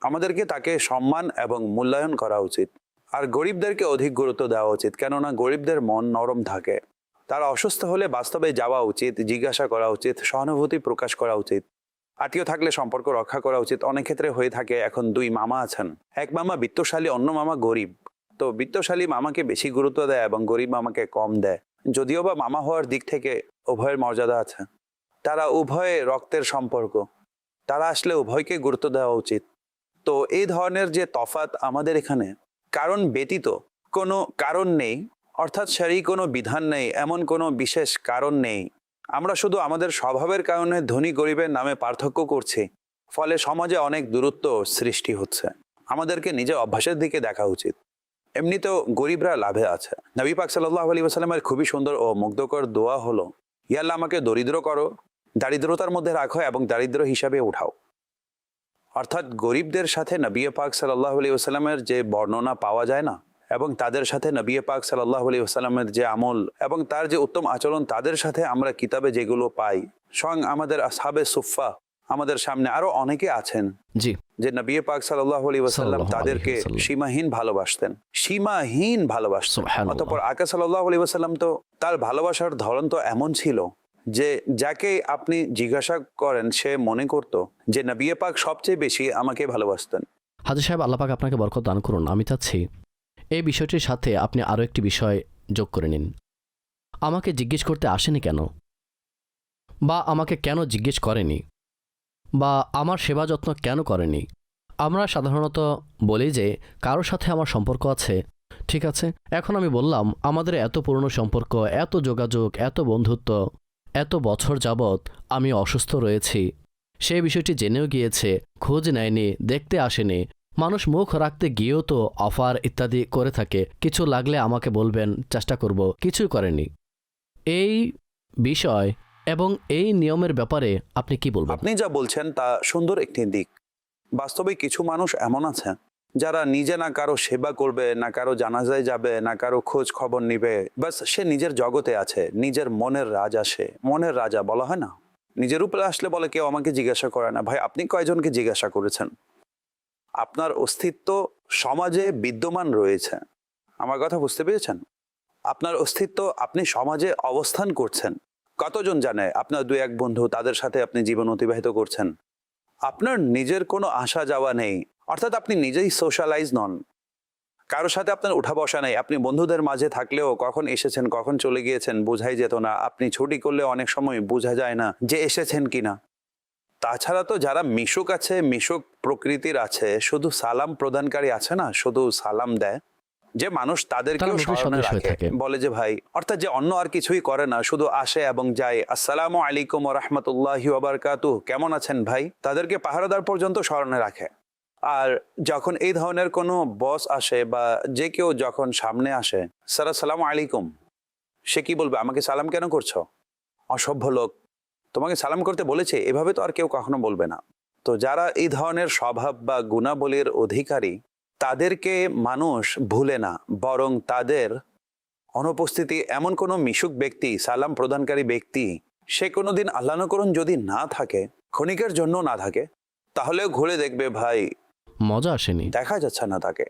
S3: আমাদেরকে তাকে সম্মান এবং মূল্যায়ন করা উচিত। আর গরিবদেরকে অধিক গুরুত্ব দেওয়া উচিত, কেননা গরিবদের মন নরম থাকে। তারা অসুস্থ হলে বাস্তবে যাওয়া উচিত, জিজ্ঞাসা করা উচিত, সহানুভূতি প্রকাশ করা উচিত, আত্মীয় থাকলে সম্পর্ক রক্ষা করা উচিত। অনেক ক্ষেত্রে হয়ে থাকে, এখন 2 মামা আছেন, এক মামা বিত্তশালী, অন্য মামা গরিব, তো বিত্তশালী মামাকে বেশি গুরুত্ব দেয় এবং গরিব মামাকে কম দেয়, যদিও বা মামা হওয়ার দিক থেকে উভয়ের মর্যাদা আছে। তারা উভয়ে রক্তের সম্পর্ক, তারা আসলে উভয়কে গুরুত্ব দেওয়া উচিত। তো এই ধরনের যে তফাৎ আমাদের এখানে কারণ ব্যতীত কোনো কারণ নেই, অর্থাৎ সারি কোনো বিধান নেই, এমন কোনো বিশেষ কারণ নেই। আমরা শুধু আমাদের স্বভাবের কারণে ধনী গরিবের নামে পার্থক্য করছি, ফলে সমাজে অনেক দূরত্ব সৃষ্টি হচ্ছে। আমাদেরকে নিজের অভ্যাসের দিকে দেখা উচিত। এমনিতেও গরিবরা লাভে আছে। নবী পাক সাল্লাল্লাহু আলাইহি ওয়াসাল্লামের খুবই সুন্দর ও মুগ্ধকর দোয়া হলো, ইয়া আল্লাহ আমাকে দরিদ্র করো, দারিদ্রতার মধ্যে রাখো এবং দারিদ্র হিসাবে উঠাও। অর্থাৎ গরিবদের সাথে নবী পাক সাল্লাল্লাহু আলাইহি ওয়াসাল্লামের যে বর্ণনা পাওয়া যায় না, এবং তাদের সাথে নবী পাক সাল্লাল্লাহু আলাইহি ওয়াসাল্লামের যে আমল এবং তার যে উত্তম আচরণ, তাদের সাথে আমরা কিতাবে যেগুলো পাই, স্বয়ং আমাদের আসহাবে সুফফা, আমাদের সামনে আরো অনেকে আছেন
S2: জি,
S3: যে নবী পাক সাল্লাল্লাহু আলাইহি ওয়াসাল্লাম
S2: সাল্লাল্লাহু
S3: তাদেরকে
S2: আলাইহি ওয়াসাল্লাম।
S3: সীমাহীন ভালোবাসতেন, সীমাহীন ভালোবাসতেন।
S2: সুবহানাল্লাহ।
S3: অতঃপর আকা সাল্লাল্লাহু আলাইহি ওয়াসাল্লাম তো তার ভালোবাসার ধরন তো এমন ছিল যে যাকে আপনি জিজ্ঞাসা করেন সে মনে করত যে নবী পাক সবচেয়ে বেশি আমাকে ভালোবাসতেন।
S2: হাজী সাহেব, আল্লাহ পাক আপনাকে বরকত দান করুন। আমি চাচ্ছি এই বিষয়টির সাথে আপনি আরও একটি বিষয় যোগ করে নিন। আমাকে জিজ্ঞেস করতে আসেনি কেন, বা আমাকে কেন জিজ্ঞেস করেনি, বা আমার সেবা যত্ন কেন করেনি। আমরা সাধারণত বলি যে কারোর সাথে আমার সম্পর্ক আছে, ঠিক আছে। এখন আমি বললাম আমাদের এত পুরনো সম্পর্ক, এত যোগাযোগ, এত বন্ধুত্ব, এত বছর যাবৎ আমি অসুস্থ রয়েছি, সেই বিষয়টি জেনেও গিয়েছে, খোঁজ নেয়নি, দেখতে আসেনি। মানুষ মুখ রাখতে গিয়েও তো অফার ইত্যাদি করে থাকে, কিছু লাগলে আমাকে বলবেন, চেষ্টা করব, কিছুই করেনি। এই বিষয় এবং এই নিয়মের ব্যাপারে আপনি কি বলবেন?
S3: আপনি যা বলছেন তা সুন্দর একটি দিক। বাস্তবে কিছু মানুষ এমন আছে যারা নিজে না কারো সেবা করবে, না কারো জানাজায় যাবে, না কারো খোঁজ খবর নিবে, বাস সে নিজের জগতে আছে, নিজের মনের রাজা। সে মনের রাজা বলা হয় না, নিজের উপরে আসলে বলে কেউ আমাকে জিজ্ঞাসা করে না। ভাই, আপনি কয়জনকে জিজ্ঞাসা করেছেন? আপনার অস্তিত্ব সমাজে বিদ্যমান রয়েছে, আমার কথা বুঝতে পেরেছেন? আপনার অস্তিত্ব, আপনি সমাজে অবস্থান করছেন। কতজন জানে? আপনার দু এক বন্ধু, তাদের সাথে আপনি জীবন অতিবাহিত করছেন। আপনার নিজের কোনো আসা যাওয়া নেই, অর্থাৎ আপনি নিজেই সোশ্যালাইজ নন, কারোর সাথে আপনার উঠা বসা নেই। আপনি বন্ধুদের মাঝে থাকলেও কখন এসেছেন কখন চলে গিয়েছেন বোঝাই যেত না। আপনি ছুটি করলে অনেক সময় বোঝা যায় না যে এসেছেন কিনা। তাছাড়া তো যারা মিশুক আছে, মিশুক প্রকৃতির আছে, শুধু সালাম প্রদানকারী আছে না, শুধু সালাম দেয়, যে মানুষ তাদেরকেও
S2: তারা মুখের
S3: স্মরণে
S2: সদৃশ হয়ে
S3: রাখে,
S2: থাকে।
S3: বলে যে ভাই, অর্থাৎ যে অন্য আর কিছুই করে না, শুধু আসে এবং যায়, আসসালামু আলাইকুম ওয়া রাহমাতুল্লাহি ওয়া বারাকাতুহু, কেমন আছেন ভাই, তাদেরকে পাহারাদার পর্যন্ত স্মরণে রাখে। আর যখন এই ধরনের কোনো বস আসে বা যে কেউ যখন সামনে আসে, স্যার আসসালামু আলাইকুম, সে কি বলবে? আমাকে সালাম কেন করছো? অসভ্য লোক, তোমাকে সালাম করতে বলেছে, এভাবে তো আর কেউ কখনো বলবে না। তো যারা এই ধরনের স্বভাব বা গুণাবলীর অধিকারী, তাদেরকে মানুষ ভুলে না, বরং তাদের অনুপস্থিতি এমন কোনো মিশুক ব্যক্তি, সালাম প্রদানকারী ব্যক্তি, সে কোনোদিন আল্লাহ না করুন যদি না থাকে, ক্ষণিকের জন্য না থাকে, তাহলেও ঘুরে দেখবে ভাই
S2: মজা আসেনি।
S3: দেখা যাচ্ছে না তাকে।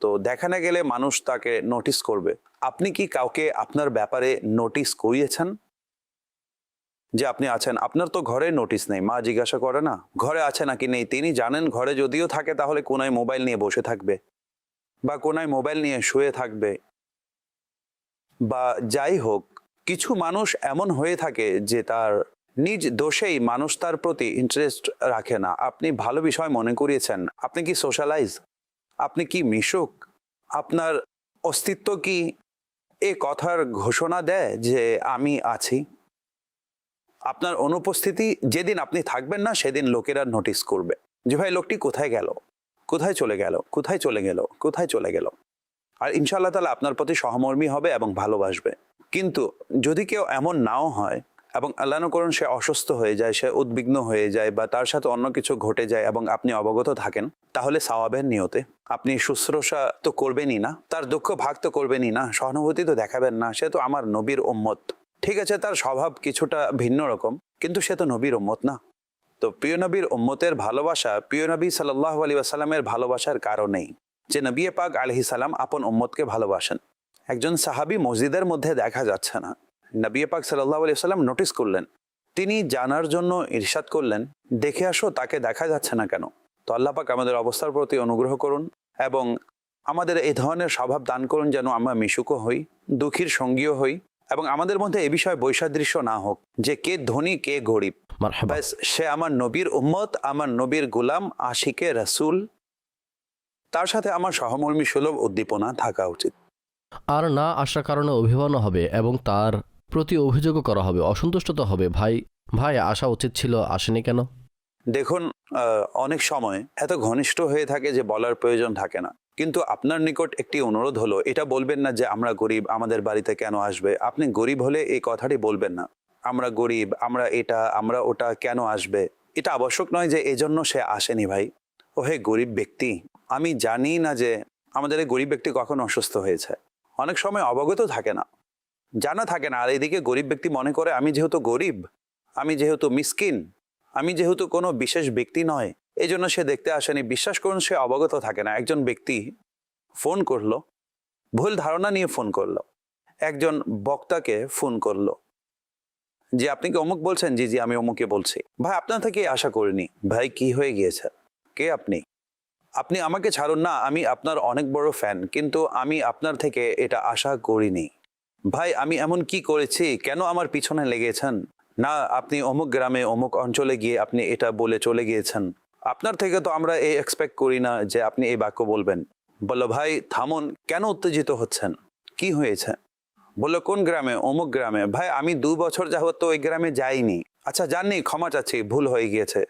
S3: তো দেখা না গেলে মানুষ তাকে নোটিস করবে। আপনি কি কাউকে আপনার ব্যাপারে নোটিস করিয়েছেন যে আপনি আছেন? আপনার তো ঘরে নোটিস নেই, মা জিজ্ঞাসা করে না ঘরে আছে নাকি নেই। তিনি জানেন ঘরে যদিও থাকে তাহলে কোনায় মোবাইল নিয়ে বসে থাকবে, বা কোনায় মোবাইল নিয়ে শুয়ে থাকবে, বা যাই হোক। কিছু মানুষ এমন হয়ে থাকে যে তার নিজ দোষেই মানুষ তার প্রতি ইন্টারেস্ট রাখে না। আপনি ভালো বিষয় মনে করিয়েছেন, আপনি কি সোশ্যালাইজ? আপনি কি মিশুক? আপনার অস্তিত্ব কি এ কথার ঘোষণা দেয় যে আমি আছি? আপনার অনুপস্থিতি যেদিন আপনি থাকবেন না, সেদিন লোকেরা নোটিস করবে যে ভাই লোকটি কোথায় গেল, কোথায় চলে গেল, কোথায় চলে গেল, কোথায় চলে গেল। আর ইনশাআল্লাহ তাআলা আপনার প্রতি সহমর্মী হবে এবং ভালোবাসবে। কিন্তু যদি কেউ এমন নাও হয় এবং আল্লাহ না করুন সে অসুস্থ হয়ে যায়, সে উদ্বিগ্ন হয়ে যায়, বা তার সাথে অন্য কিছু ঘটে যায় এবং আপনি অবগত থাকেন, তাহলে সওয়াবের নিয়তে আপনি শুশ্রূষা তো করবেনই না, তার দুঃখ ভাগ তো করবেনই না, সহানুভূতি তো দেখাবেন না। সে তো আমার নবীর উম্মত, ঠিক আছে, তার স্বভাব কিছুটা ভিন্ন রকম, কিন্তু সে তো নবীর উম্মত না। তো প্রিয় নবীর উম্মতের ভালোবাসা, প্রিয় নবী সাল্লাল্লাহু আলাইহি ওয়াসাল্লামের ভালোবাসার কারণেই যে নবী পাক আলাইহিস সালাম আপন উম্মতকে ভালোবাসেন। একজন সাহাবী মসজিদের মধ্যে দেখা যাচ্ছে না, নবী পাক সাল্লাল্লাহু আলাইহি ওয়াসাল্লাম নোটিস করলেন, তিনি জানার জন্য ইরশাদ করলেন, দেখে আসো তাকে দেখা যাচ্ছে না কেন। তো আল্লাহ পাক আমাদের অবস্থার প্রতি অনুগ্রহ করুন এবং আমাদের এই ধরনের স্বভাব দান করুন যেন আমরা মিশুকও হই, দুঃখীর সঙ্গীও হই, এবং আমাদের মধ্যে এ বিষয়ে বৈসাদৃশ্য না হোক যে কে ধনী কে গরিব।
S2: মারহাবা।
S3: ব্যাস সে আমার নবীর উম্মত, আমার নবীর গোলাম, আশিকে রাসূল, তার সাথে আমার সহমর্মী সুলভ উদ্দীপনা থাকা উচিত।
S2: আর না আসার কারণে অভিমানও হবে এবং তার প্রতি অভিযোগও করা হবে, অসন্তুষ্ট তো হবে, ভাই ভাই আসা উচিত ছিল, আসেনি কেন?
S3: দেখুন, অনেক সময় এত ঘনিষ্ঠ হয়ে থাকে যে বলার প্রয়োজন থাকে না, কিন্তু আপনার নিকট একটি অনুরোধ হলো, এটা বলবেন না যে আমরা গরিব, আমাদের বাড়িতে কেন আসবে। আপনি গরিব হলে এই কথাটি বলবেন না, আমরা গরিব, আমরা এটা, আমরা ওটা, কেন আসবে। এটা আবশ্যক নয় যে এজন্য সে আসেনি। ভাই, ও হে গরিব ব্যক্তি, আমি জানি না যে আমাদের এই গরিব ব্যক্তি কখন অসুস্থ হয়েছে। অনেক সময় অবগত থাকে না, জানা থাকে না। আর এদিকে গরিব ব্যক্তি মনে করে আমি যেহেতু গরিব, আমি যেহেতু মিসকিন, আমি যেহেতু কোনো বিশেষ ব্যক্তি নয়, এই জন্য সে দেখতে আসেনি। বিশ্বাস করুন, সে অবগত থাকে না। একজন ব্যক্তি ফোন করলো, ভুল ধারণা নিয়ে ফোন করলো, একজন বক্তাকে ফোন করলো যে আপনি কি অমুক বলছেন? জি জি আমি অমুকে বলছি। ভাই, আপনার থেকে আশা করিনি। ভাই, কি হয়ে গিয়েছে? কে আপনি? আপনি আমাকে ছাড়ুন না, আমি আপনার অনেক বড় ফ্যান, কিন্তু আমি আপনার থেকে এটা আশা করিনি। ভাই, আমি এমন কি করেছি? কেন আমার পিছনে লেগেছেন? না, আপনি অমুক গ্রামে অমুক অঞ্চলে গিয়ে আপনি এটা বলে চলে গিয়েছেন, আপনার থেকে তো আমরা এই এক্সপেক্ট করি না যে আপনি এই বাক্য বলবেন। বললো, ভাই থামুন, কেন উত্তেজিত হচ্ছেন? কি হয়েছে? বললো, কোন গ্রামে? অমুক গ্রামে। ভাই, আমি 2 বছর যাবত তো ওই গ্রামে যাইনি। আচ্ছা, জাননি, ক্ষমা চাচ্ছি, ভুল হয়ে গিয়েছে।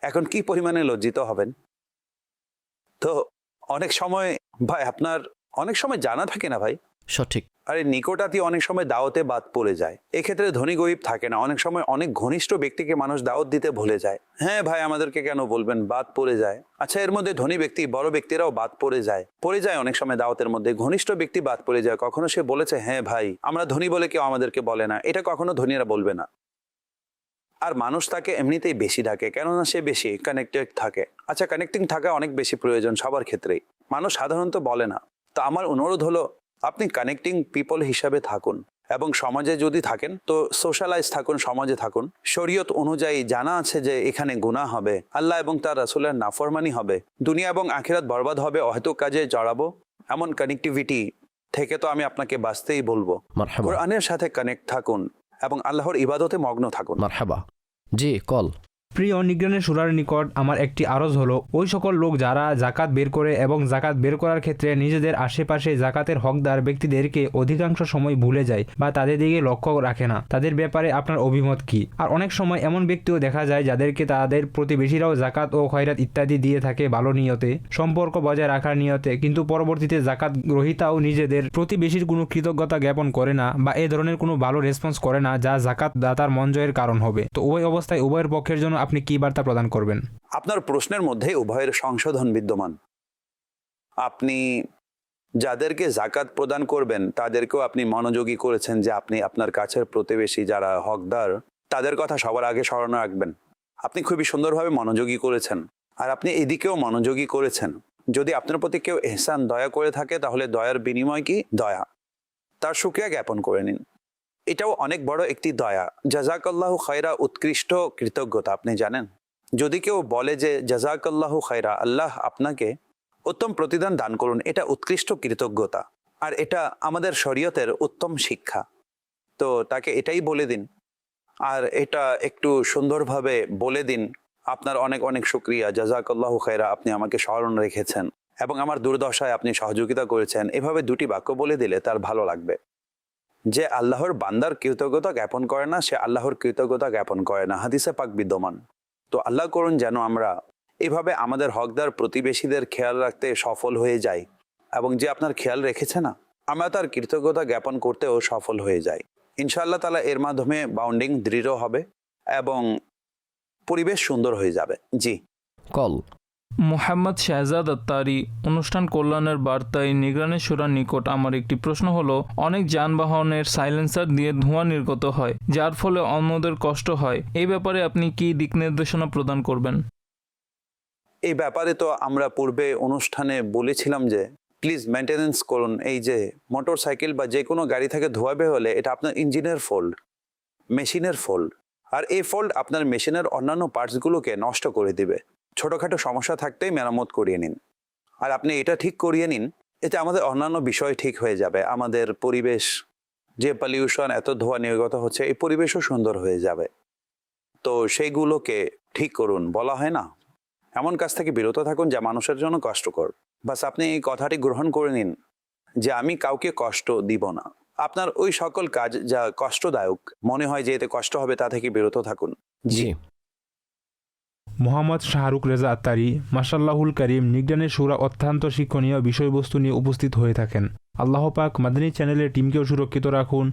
S3: এখন কি পরিমাণে লজ্জিত হবেন? তো অনেক সময় ভাই, আপনার অনেক সময় জানা থাকে না ভাই।
S2: সঠিক।
S3: আরে নিকটাত্মীয় অনেক সময় দাওয়াতে বাদ পড়ে যায়। এক্ষেত্রে ধনী গরিব থাকে না, অনেক সময় অনেক ঘনিষ্ঠ ব্যক্তিকে মানুষ দাওয়াত দিতে ভুলে যায়। হ্যাঁ ভাই, আমাদেরকে কেন বলবেন? বাদ পড়ে যায়। আচ্ছা, এর মধ্যে ধনী ব্যক্তি, বড় ব্যক্তিরাও বাদ পড়ে যায় অনেক সময় দাওয়াতের মধ্যে। ঘনিষ্ঠ ব্যক্তি বাদ পড়ে যায়। কখনো সে বলেছে, হ্যাঁ ভাই আমরা ধনী বলে কেউ আমাদেরকে বলে না, এটা কখনো ধনীরা বলবে না। আর মানুষ তাকে এমনিতেই বেশি ডাকে, কেননা সে বেশি কানেক্টেড থাকে। আচ্ছা, কানেক্টিং থাকা অনেক বেশি প্রয়োজন সবার ক্ষেত্রেই, মানুষ সাধারণত বলে না। তো আমার অনুরোধ হলো, আপনি কানেক্টিং পিপল হিসাবে থাকুন, এবং সমাজে যদি থাকেন তো সোশ্যালাইজ থাকুন, সমাজে থাকুন। শরীয়ত অনুযায়ী জানা আছে যে এখানে গুনাহ হবে, আল্লাহ এবং তার রাসূলের নাফরমানি হবে, দুনিয়া এবং আখিরাত বরবাদ হবে, অহেতুক কাজে জড়াবো। এমন কানেক্টিভিটি থেকে তো আমি আপনাকে বাঁচতেই বলবো।
S2: মারহাবা।
S3: কোরআনের সাথে কানেক্ট থাকুন এবং আল্লাহর ইবাদতে মগ্ন থাকুন।
S2: মারহাবা। জি, কল।
S7: প্রিয় নিগরানের সুরার নিকট আমার একটি আরজ হলো, ওই সকল লোক যারা জাকাত বের করে এবং জাকাত বের করার ক্ষেত্রে নিজেদের আশেপাশে জাকাতের হকদার ব্যক্তিদেরকে অধিকাংশ সময় ভুলে যায় বা তাদের দিকে লক্ষ্য রাখে না, তাদের ব্যাপারে আপনার অভিমত কি? আর অনেক সময় এমন ব্যক্তিও দেখা যায় যাদেরকে তাদের প্রতিবেশীরাও জাকাত ও খয়রাত ইত্যাদি দিয়ে থাকে ভালো নিয়তে, সম্পর্ক বজায় রাখার নিয়তে, কিন্তু পরবর্তীতে জাকাত গ্রহীতাও নিজেদের প্রতিবেশীর কোনো কৃতজ্ঞতা জ্ঞাপন করে না বা এ ধরনের কোনো ভালো রেসপন্স করে না যা জাকাত দাতার মন জয়ের কারণ হবে। তো ওই অবস্থায় উভয়ের পক্ষের জন্য আপনি কি বার্তা প্রদান করবেন?
S3: আপনার প্রশ্নের মধ্যে উভয়ের সংশোধন বিদ্যমান। আপনি যাদেরকে জাকাত প্রদান করবেন তাদেরকেও আপনি মনোযোগী করেছেন যে আপনি আপনার কাছের প্রতিবেশী যারা হকদার তাদের কথা সবার আগে স্মরণে রাখবেন। আপনি খুবই সুন্দরভাবে মনোযোগী করেছেন। আর আপনি এদিকেও মনোযোগী করেছেন। যদি আপনার প্রতি কেউ এহসান দয়া করে থাকে তাহলে দয়ার বিনিময় কি? দয়া। তার শুকরিয়া জ্ঞাপন করে নিন। এটাও অনেক বড় একটি দয়া। জাযাকাল্লাহু খায়রা, উৎকৃষ্ট কৃতজ্ঞতা। আপনি জানেন, যদি কেউ বলে যে জাযাকাল্লাহু খায়রা, আল্লাহ আপনাকে উত্তম প্রতিদান দান করুন, এটা উৎকৃষ্ট কৃতজ্ঞতা। আর এটা আমাদের শরীয়তের উত্তম শিক্ষা। তো তাকে এটাই বলে দিন, আর এটা একটু সুন্দরভাবে বলে দিন, আপনার অনেক অনেক শুকরিয়া, জাযাকাল্লাহু খায়রা, আপনি আমাকে স্মরণ রেখেছেন এবং আমার দুর্দশায় আপনি সহযোগিতা করেছেন। এভাবে দুটি বাক্য বলে দিলে তার ভালো লাগবে। যে আল্লাহর বান্দার কৃতজ্ঞতা জ্ঞাপন করে না, সে আল্লাহর কৃতজ্ঞতা জ্ঞাপন করে না, হাদিসে পাক বিদ্যমান। তো আল্লাহ করুন যেন আমরা এভাবে আমাদের হকদার প্রতিবেশীদের খেয়াল রাখতে সফল হয়ে যাই, এবং যে আপনার খেয়াল রেখেছে না, আমরা তার কৃতজ্ঞতা জ্ঞাপন করতেও সফল হয়ে যাই। ইনশাআল্লাহ তাআলা এর মাধ্যমে বাউন্ডিং দৃঢ় হবে এবং পরিবেশ সুন্দর হয়ে যাবে। জি,
S2: কল।
S5: মোহাম্মদ শাহজাদ আত্তারি, অনুষ্ঠান কল্যাণের বার্তায় নিগরানের সুরার নিকট আমার একটি প্রশ্ন হলো, অনেক যানবাহনের সাইলেন্সার দিয়ে ধোঁয়া নির্গত হয় যার ফলে অন্যদের কষ্ট হয়, এই ব্যাপারে আপনি কি দিক নির্দেশনা প্রদান করবেন?
S3: এই ব্যাপারে তো আমরা পূর্বে অনুষ্ঠানে বলেছিলাম যে প্লিজ মেনটেনেন্স করুন। এই যে মোটর সাইকেল বা যে কোনো গাড়ি থেকে ধোঁয়া বের হলে এটা আপনার ইঞ্জিনের ফল্ট, মেশিনের ফল্ট। আর এই ফল্ট আপনার মেশিনের অন্যান্য পার্টসগুলোকে নষ্ট করে দিবে। ছোটোখাটো সমস্যা থাকতেই মেরামত করিয়ে নিন। আর আপনি এটা ঠিক করিয়ে নিন, এতে আমাদের অন্যান্য বিষয় ঠিক হয়ে যাবে। আমাদের পরিবেশ, যে পলিউশন, এত ধোঁয়া নির্গত হচ্ছে, এই পরিবেশও সুন্দর হয়ে যাবে। তো সেইগুলোকে ঠিক করুন। বলা হয় না, এমন কাজ থেকে বিরত থাকুন যা মানুষের জন্য কষ্টকর। বাস আপনি এই কথাটি গ্রহণ করে নিন যে আমি কাউকে কষ্ট দিব না। আপনার ওই সকল কাজ যা কষ্টদায়ক মনে হয় যে এতে কষ্ট হবে, তা থেকে বিরত থাকুন।
S2: জি।
S9: মোহাম্মদ শাহরুখ রেজা আত্তারি মাশাল্লাহুল করিম নিগরানের সুরা অত্যন্ত শিক্ষণীয় বিষয়বস্তু নিয়ে উপস্থিত হয়ে থাকেন। আল্লাহ পাক মাদানী চ্যানেলের টিমকেও সুরক্ষিত রাখুন,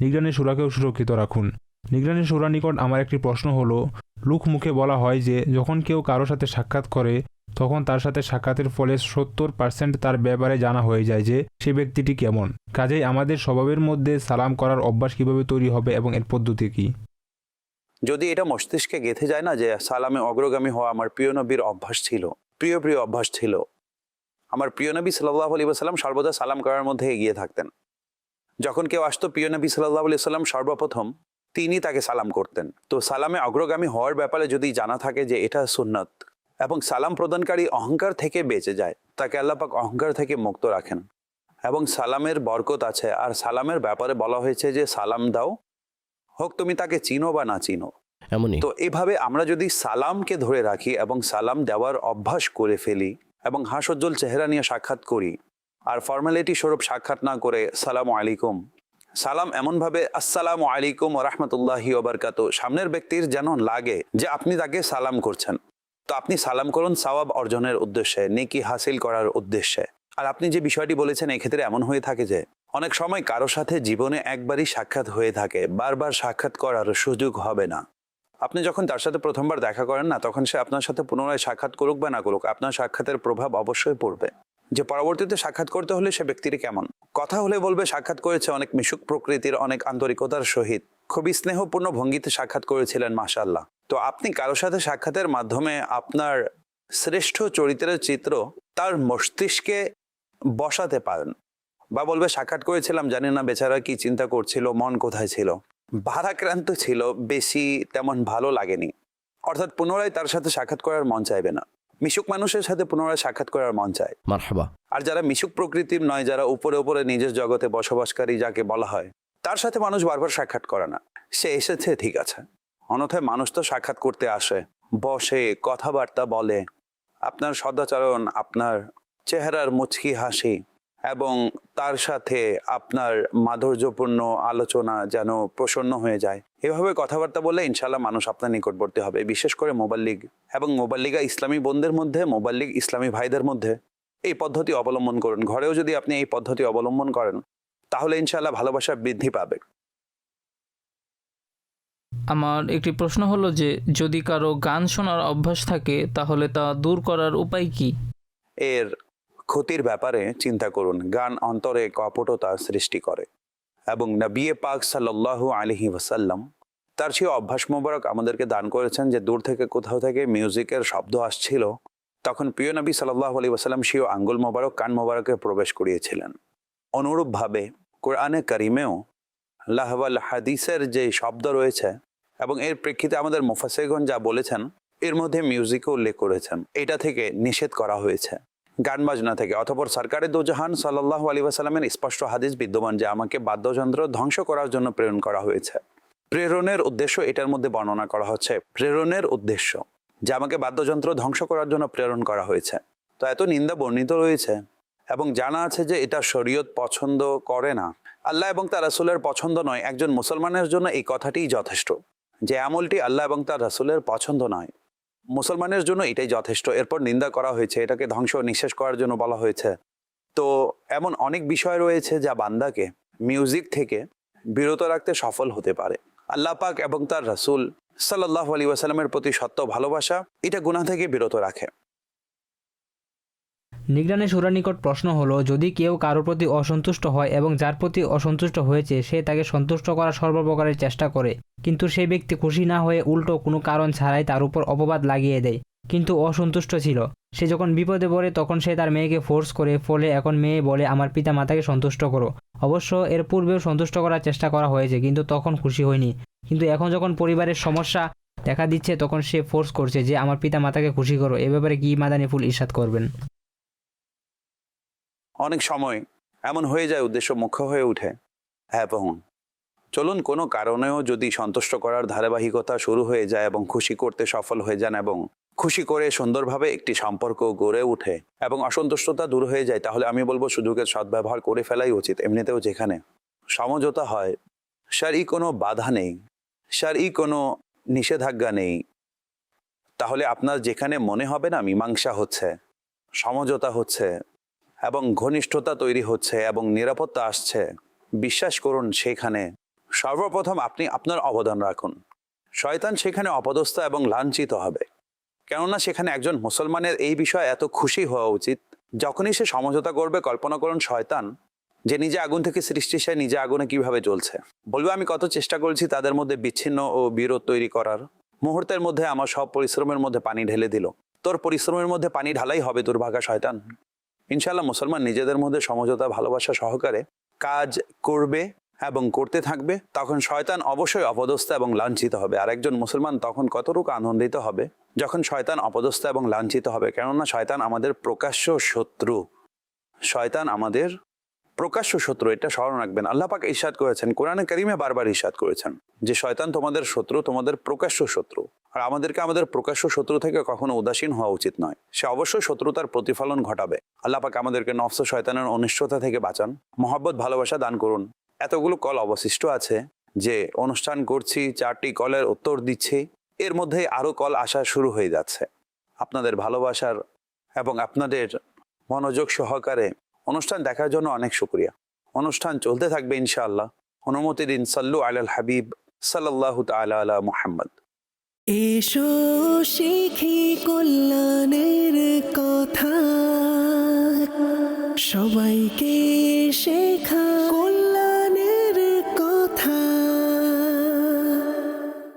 S9: নিগরানের সুরাকেও সুরক্ষিত রাখুন। নিগরানের সুরা নিকট আমার একটি প্রশ্ন হলো, লোক মুখে বলা হয় যে যখন কেউ কারো সাথে সাক্ষাৎ করে তখন তার সাথে সাক্ষাতের ফলে 70% তার ব্যাপারে জানা হয়ে যায় যে সে ব্যক্তিটি কেমন। কাজেই আমাদের স্বভাবের মধ্যে সালাম করার অভ্যাস কিভাবে তৈরি হবে এবং এর পদ্ধতি কী?
S3: যদি এটা মস্তিষ্কে গেঁথে যায় না যে সালামে অগ্রগামী হওয়া আমার প্রিয় নবীর অভ্যাস ছিল, প্রিয় অভ্যাস ছিল। আমার প্রিয় নবী সাল্লাল্লাহু আলাইহি ওয়াসাল্লাম সর্বদা সালাম করার মধ্যে এগিয়ে থাকতেন। যখন কেউ আসতো, প্রিয় নবী সাল্লাল্লাহু আলাইহি ওয়াসাল্লাম সর্বপ্রথম তিনি তাকে সালাম করতেন। তো সালামে অগ্রগামী হওয়ার ব্যাপারে যদি জানা থাকে যে এটা সুন্নত, এবং সালাম প্রদানকারী অহংকার থেকে বেঁচে যায়, তাকে আল্লাহ পাক অহংকার থেকে মুক্ত রাখেন, এবং সালামের বরকত আছে। আর সালামের ব্যাপারে বলা হয়েছে যে সালাম দাও, হোক তুমি তাকে চিনো বা না চিনো।
S2: এমনই।
S3: তো এভাবে আমরা যদি সালামকে ধরে রাখি এবং সালাম দেওয়ার অভ্যাস করে ফেলি এবং হাস্যোজ্জ্বল চেহারা নিয়ে সাক্ষাৎ করি, আর ফর্মালিটি স্বরূপ সাক্ষাৎ না করে সালামু আলাইকুম, সালাম এমনভাবে আসসালামু আলাইকুম ওয়া রাহমাতুল্লাহি ওয়া বারাকাতুহু, সামনের ব্যক্তির যেন লাগে যে আপনি তাকে সালাম করছেন। তো আপনি সালাম করুন সওয়াব অর্জনের উদ্দেশ্যে, নেকি হাসিল করার উদ্দেশ্যে। আর আপনি যে বিষয়টি বলেছেন, এক্ষেত্রে এমন হয়ে থাকে যে অনেক সময় কারো সাথে জীবনে একবারই সাক্ষাৎ হয়ে থাকে, বারবার সাক্ষাৎ করার সুযোগ হবে না। আপনি যখন তার সাথে প্রথমবার দেখা করেন না, তখন সে আপনার সাথে পুনরায় সাক্ষাৎ করুক বা না করুক, আপনার সাক্ষাতের প্রভাব অবশ্যই পড়বে যে পরবর্তীতে সাক্ষাৎ করতে হলে সে ব্যক্তিটি কেমন। কথা হলে বলবে সাক্ষাৎ করেছে অনেক মিশুক প্রকৃতির, অনেক আন্তরিকতার সহিত, খুবই স্নেহপূর্ণ ভঙ্গিতে সাক্ষাৎ করেছিলেন, মাশাআল্লাহ। তো আপনি কারো সাথে সাক্ষাতের মাধ্যমে আপনার শ্রেষ্ঠ চরিত্রের চিত্র তার মস্তিষ্কে বসাতে পারেন। বা বলবে সাক্ষাৎ করেছিলাম, জানি না বেচারা কি চিন্তা করছিল, মন কোথায় ছিল, ভারাক্রান্ত ছিল, বেশি তেমন ভালো লাগেনি। অর্থাৎ পুনরায় তার সাথে সাক্ষাৎ করার মন চাইবে না। মিশুক মানুষের সাথে পুনরায় সাক্ষাৎ করার মন চায়।
S2: মারহাবা।
S3: আর যারা মিশুক প্রকৃতির নয়, যারা উপরে উপরে নিজের জগতে বসবাসকারী যাকে বলা হয়, তার সাথে মানুষ বারবার সাক্ষাৎ করে না। সে এসেছে ঠিক আছে, অন্যথায় মানুষ তো সাক্ষাৎ করতে আসে, বসে, কথাবার্তা বলে, আপনার সদাচরণ, আপনার চেহারার মুচকি হাসি এবং তার সাথে আপনার মাধুর্যপূর্ণ আলোচনা যেন প্রসন্ন হয়ে যায়। এভাবে কথাবার্তা বললে ইনশাল্লাহ মানুষ আপনার নিকটবর্তী হবে। বিশেষ করে মোবাল্লিগ এবং মোবাল্লিগা ইসলামী বোনদের মধ্যে, মোবাল্লিগ ইসলামী ভাইদের মধ্যে এই পদ্ধতি অবলম্বন করুন। ঘরেও যদি আপনি এই পদ্ধতি অবলম্বন করেন, তাহলে ইনশাল্লাহ ভালোবাসা বৃদ্ধি পাবে।
S5: আমার একটি প্রশ্ন হলো যে যদি কারো গান শোনার অভ্যাস থাকে তাহলে তা দূর করার উপায় কি?
S3: এর ক্ষতির ব্যাপারে চিন্তা করুন। গান অন্তরে কপটতা সৃষ্টি করে, এবং নবী পাক সাল্লাল্লাহু আলাইহি ওয়াসাল্লাম তার সেই অভ্যাস মোবারক আমাদেরকে দান করেছেন যে দূর থেকে কোথাও থেকে মিউজিকের শব্দ আসছিল, তখন প্রিয় নবী সাল্লাল্লাহু আলাইহি ওয়াসাল্লাম সেই আঙ্গুল মোবারক কান মোবারকে প্রবেশ করিয়েছিলেন। অনুরূপভাবে কোরআনে কারিমেও লাহওয়াল হাদিসের যে শব্দ রয়েছে এবং এর প্রেক্ষিতে আমাদের মুফাসসিরগণ যা বলেছেন, এর মধ্যে মিউজিকও উল্লেখ করেছেন। এটা থেকে নিষেধ করা হয়েছে, গান বাজনা থেকে। অতঃপর সরকারে দোজাহান সাল্লাল্লাহু আলাইহি ওয়াসাল্লামের স্পষ্ট হাদিস বিদ্যমান যে আমাকে বাদ্যযন্ত্র ধ্বংস করার জন্য প্রেরণ করা হয়েছে। প্রেরণের উদ্দেশ্য এটার মধ্যে বর্ণনা করা হচ্ছে, প্রেরণের উদ্দেশ্য যে আমাকে বাদ্যযন্ত্র ধ্বংস করার জন্য প্রেরণ করা হয়েছে। তো এত নিন্দা বর্ণিত রয়েছে এবং জানা আছে যে এটা শরীয়ত পছন্দ করে না, আল্লাহ এবং তার রাসূলের পছন্দ নয়। একজন মুসলমানের জন্য এই কথাটিই যথেষ্ট যে আমলটি আল্লাহ এবং তার রাসূলের পছন্দ নয়, মুসলমানের জন্য এটাই যথেষ্ট। এরপর নিন্দা করা হয়েছে, এটাকে ধ্বংস নিঃশেষ করার জন্য বলা হয়েছে। তো এমন অনেক বিষয় রয়েছে যা বান্দাকে মিউজিক থেকে বিরত রাখতে সফল হতে পারে। আল্লাহ পাক এবং তার রাসূল সাল্লাল্লাহু আলাইহি ওয়াসাল্লামের প্রতি সত্য ভালোবাসা এটা গুনাহ থেকে বিরত রাখে।
S7: নিগরানের সুরা নিকট প্রশ্ন হলো, যদি কেউ কারোর প্রতি অসন্তুষ্ট হয় এবং যার প্রতি অসন্তুষ্ট হয়েছে সে তাকে সন্তুষ্ট করার সর্বপ্রকারের চেষ্টা করে, কিন্তু সেই ব্যক্তি খুশি না হয়ে উল্টো কোনো কারণ ছাড়াই তার উপর অপবাদ লাগিয়ে দেয়, কিন্তু অসন্তুষ্ট ছিল, সে যখন বিপদে পড়ে তখন সে তার মেয়েকে ফোর্স করে, ফলে এখন মেয়ে বলে আমার পিতা মাতাকে সন্তুষ্ট করো। অবশ্য এর পূর্বেও সন্তুষ্ট করার চেষ্টা করা হয়েছে কিন্তু তখন খুশি হয়নি, কিন্তু এখন যখন পরিবারের সমস্যা দেখা দিচ্ছে তখন সে ফোর্স করছে যে আমার পিতা মাতাকে খুশি করো। এ ব্যাপারে কি মাদানী ফুল ইরশাদ করবেন?
S3: অনেক সময় এমন হয়ে যায় উদ্দেশ্য মুখ্য হয়ে ওঠে এবং চলুন কোনো কারণেও যদি সন্তুষ্ট করার ধারাবাহিকতা শুরু হয়ে যায় এবং খুশি করতে সফল হয়ে যান এবং খুশি করে সুন্দরভাবে একটি সম্পর্ক গড়ে ওঠে এবং অসন্তুষ্টতা দূর হয়ে যায়, তাহলে আমি বলবো সুযোগের সদ্ব্যবহার করে ফেলাই উচিত। এমনিতেও যেখানে সমঝোতা হয়, শারঈ কোনো বাধা নেই, শারঈ কোনো নিষেধাজ্ঞা নেই, তাহলে আপনার যেখানে মনে হবে না মীমাংসা হচ্ছে, সমঝোতা হচ্ছে এবং ঘনিষ্ঠতা তৈরি হচ্ছে এবং নিরাপত্তা আসছে, বিশ্বাস করুন সেখানে সর্বপ্রথম আপনি আপনার অবদান রাখুন। শয়তান সেখানে অপদস্থ এবং লাঞ্ছিত হবে, কেননা সেখানে একজন মুসলমানের এই বিষয়ে এত খুশি হওয়া উচিত। যখনই সে সমঝোতা করবে, কল্পনা করুন শয়তান যে নিজে আগুন থেকে সৃষ্টি, সে নিজে আগুনে কিভাবে জ্বলছে, বলবে আমি কত চেষ্টা করেছি তাদের মধ্যে বিচ্ছিন্ন ও বিরোধ তৈরি করার, মুহূর্তের মধ্যে আমার সব পরিশ্রমের মধ্যে পানি ঢেলে দিল। তোর পরিশ্রমের মধ্যে পানি ঢালাই হবে দুর্ভাগা শয়তান। ইনশাআল্লাহ মুসলমান নিজেদের মধ্যে সমঝোতা ভালোবাসা সহকারে কাজ করবে এবং করতে থাকবে, তখন শয়তান অবশ্যই অপদস্থ এবং লাঞ্ছিত হবে। আর একজন মুসলমান তখন কতটুকু আনন্দিত হবে যখন শয়তান অপদস্থ এবং লাঞ্ছিত হবে, কেননা শয়তান আমাদের প্রকাশ্য শত্রু। শয়তান আমাদের প্রকাশ্য শত্রু, এটা স্মরণ রাখবেন। আল্লাহ পাক ইরশাদ করেছেন, কোরআনে কারিমে বারবার ইরশাদ করেছেন যে শয়তান তোমাদের শত্রু, তোমাদের প্রকাশ্য শত্রু। আর আমাদেরকে আমাদের প্রকাশ্য শত্রু থেকে কখনো উদাসীন হওয়া উচিত নয়, সে অবশ্যই শত্রুতার প্রতিফলন ঘটাবে। আল্লাহ পাক আমাদেরকে নফস শয়তানের অনিষ্টতা থেকে বাঁচান, মহব্বত ভালোবাসা দান করুন। এতগুলো কল অবশিষ্ট আছে যে অনুষ্ঠান করছি, 4টি কলের উত্তর দিচ্ছি, এর মধ্যে আরো কল আসা শুরু হয়ে যাচ্ছে। আপনাদের ভালোবাসার এবং আপনাদের মনোযোগ সহকারে অনুষ্ঠান দেখার জন্য অনেক শুকরিয়া। অনুষ্ঠান চলতে থাকবে ইনশাআল্লাহ। অনুমতি দিন। সাল্লু আলাল হাবিব সাল্লাল্লাহু তাআলা আলা মুহাম্মদ।
S1: এসো শিখি কল্যাণের কথা, সবাইকে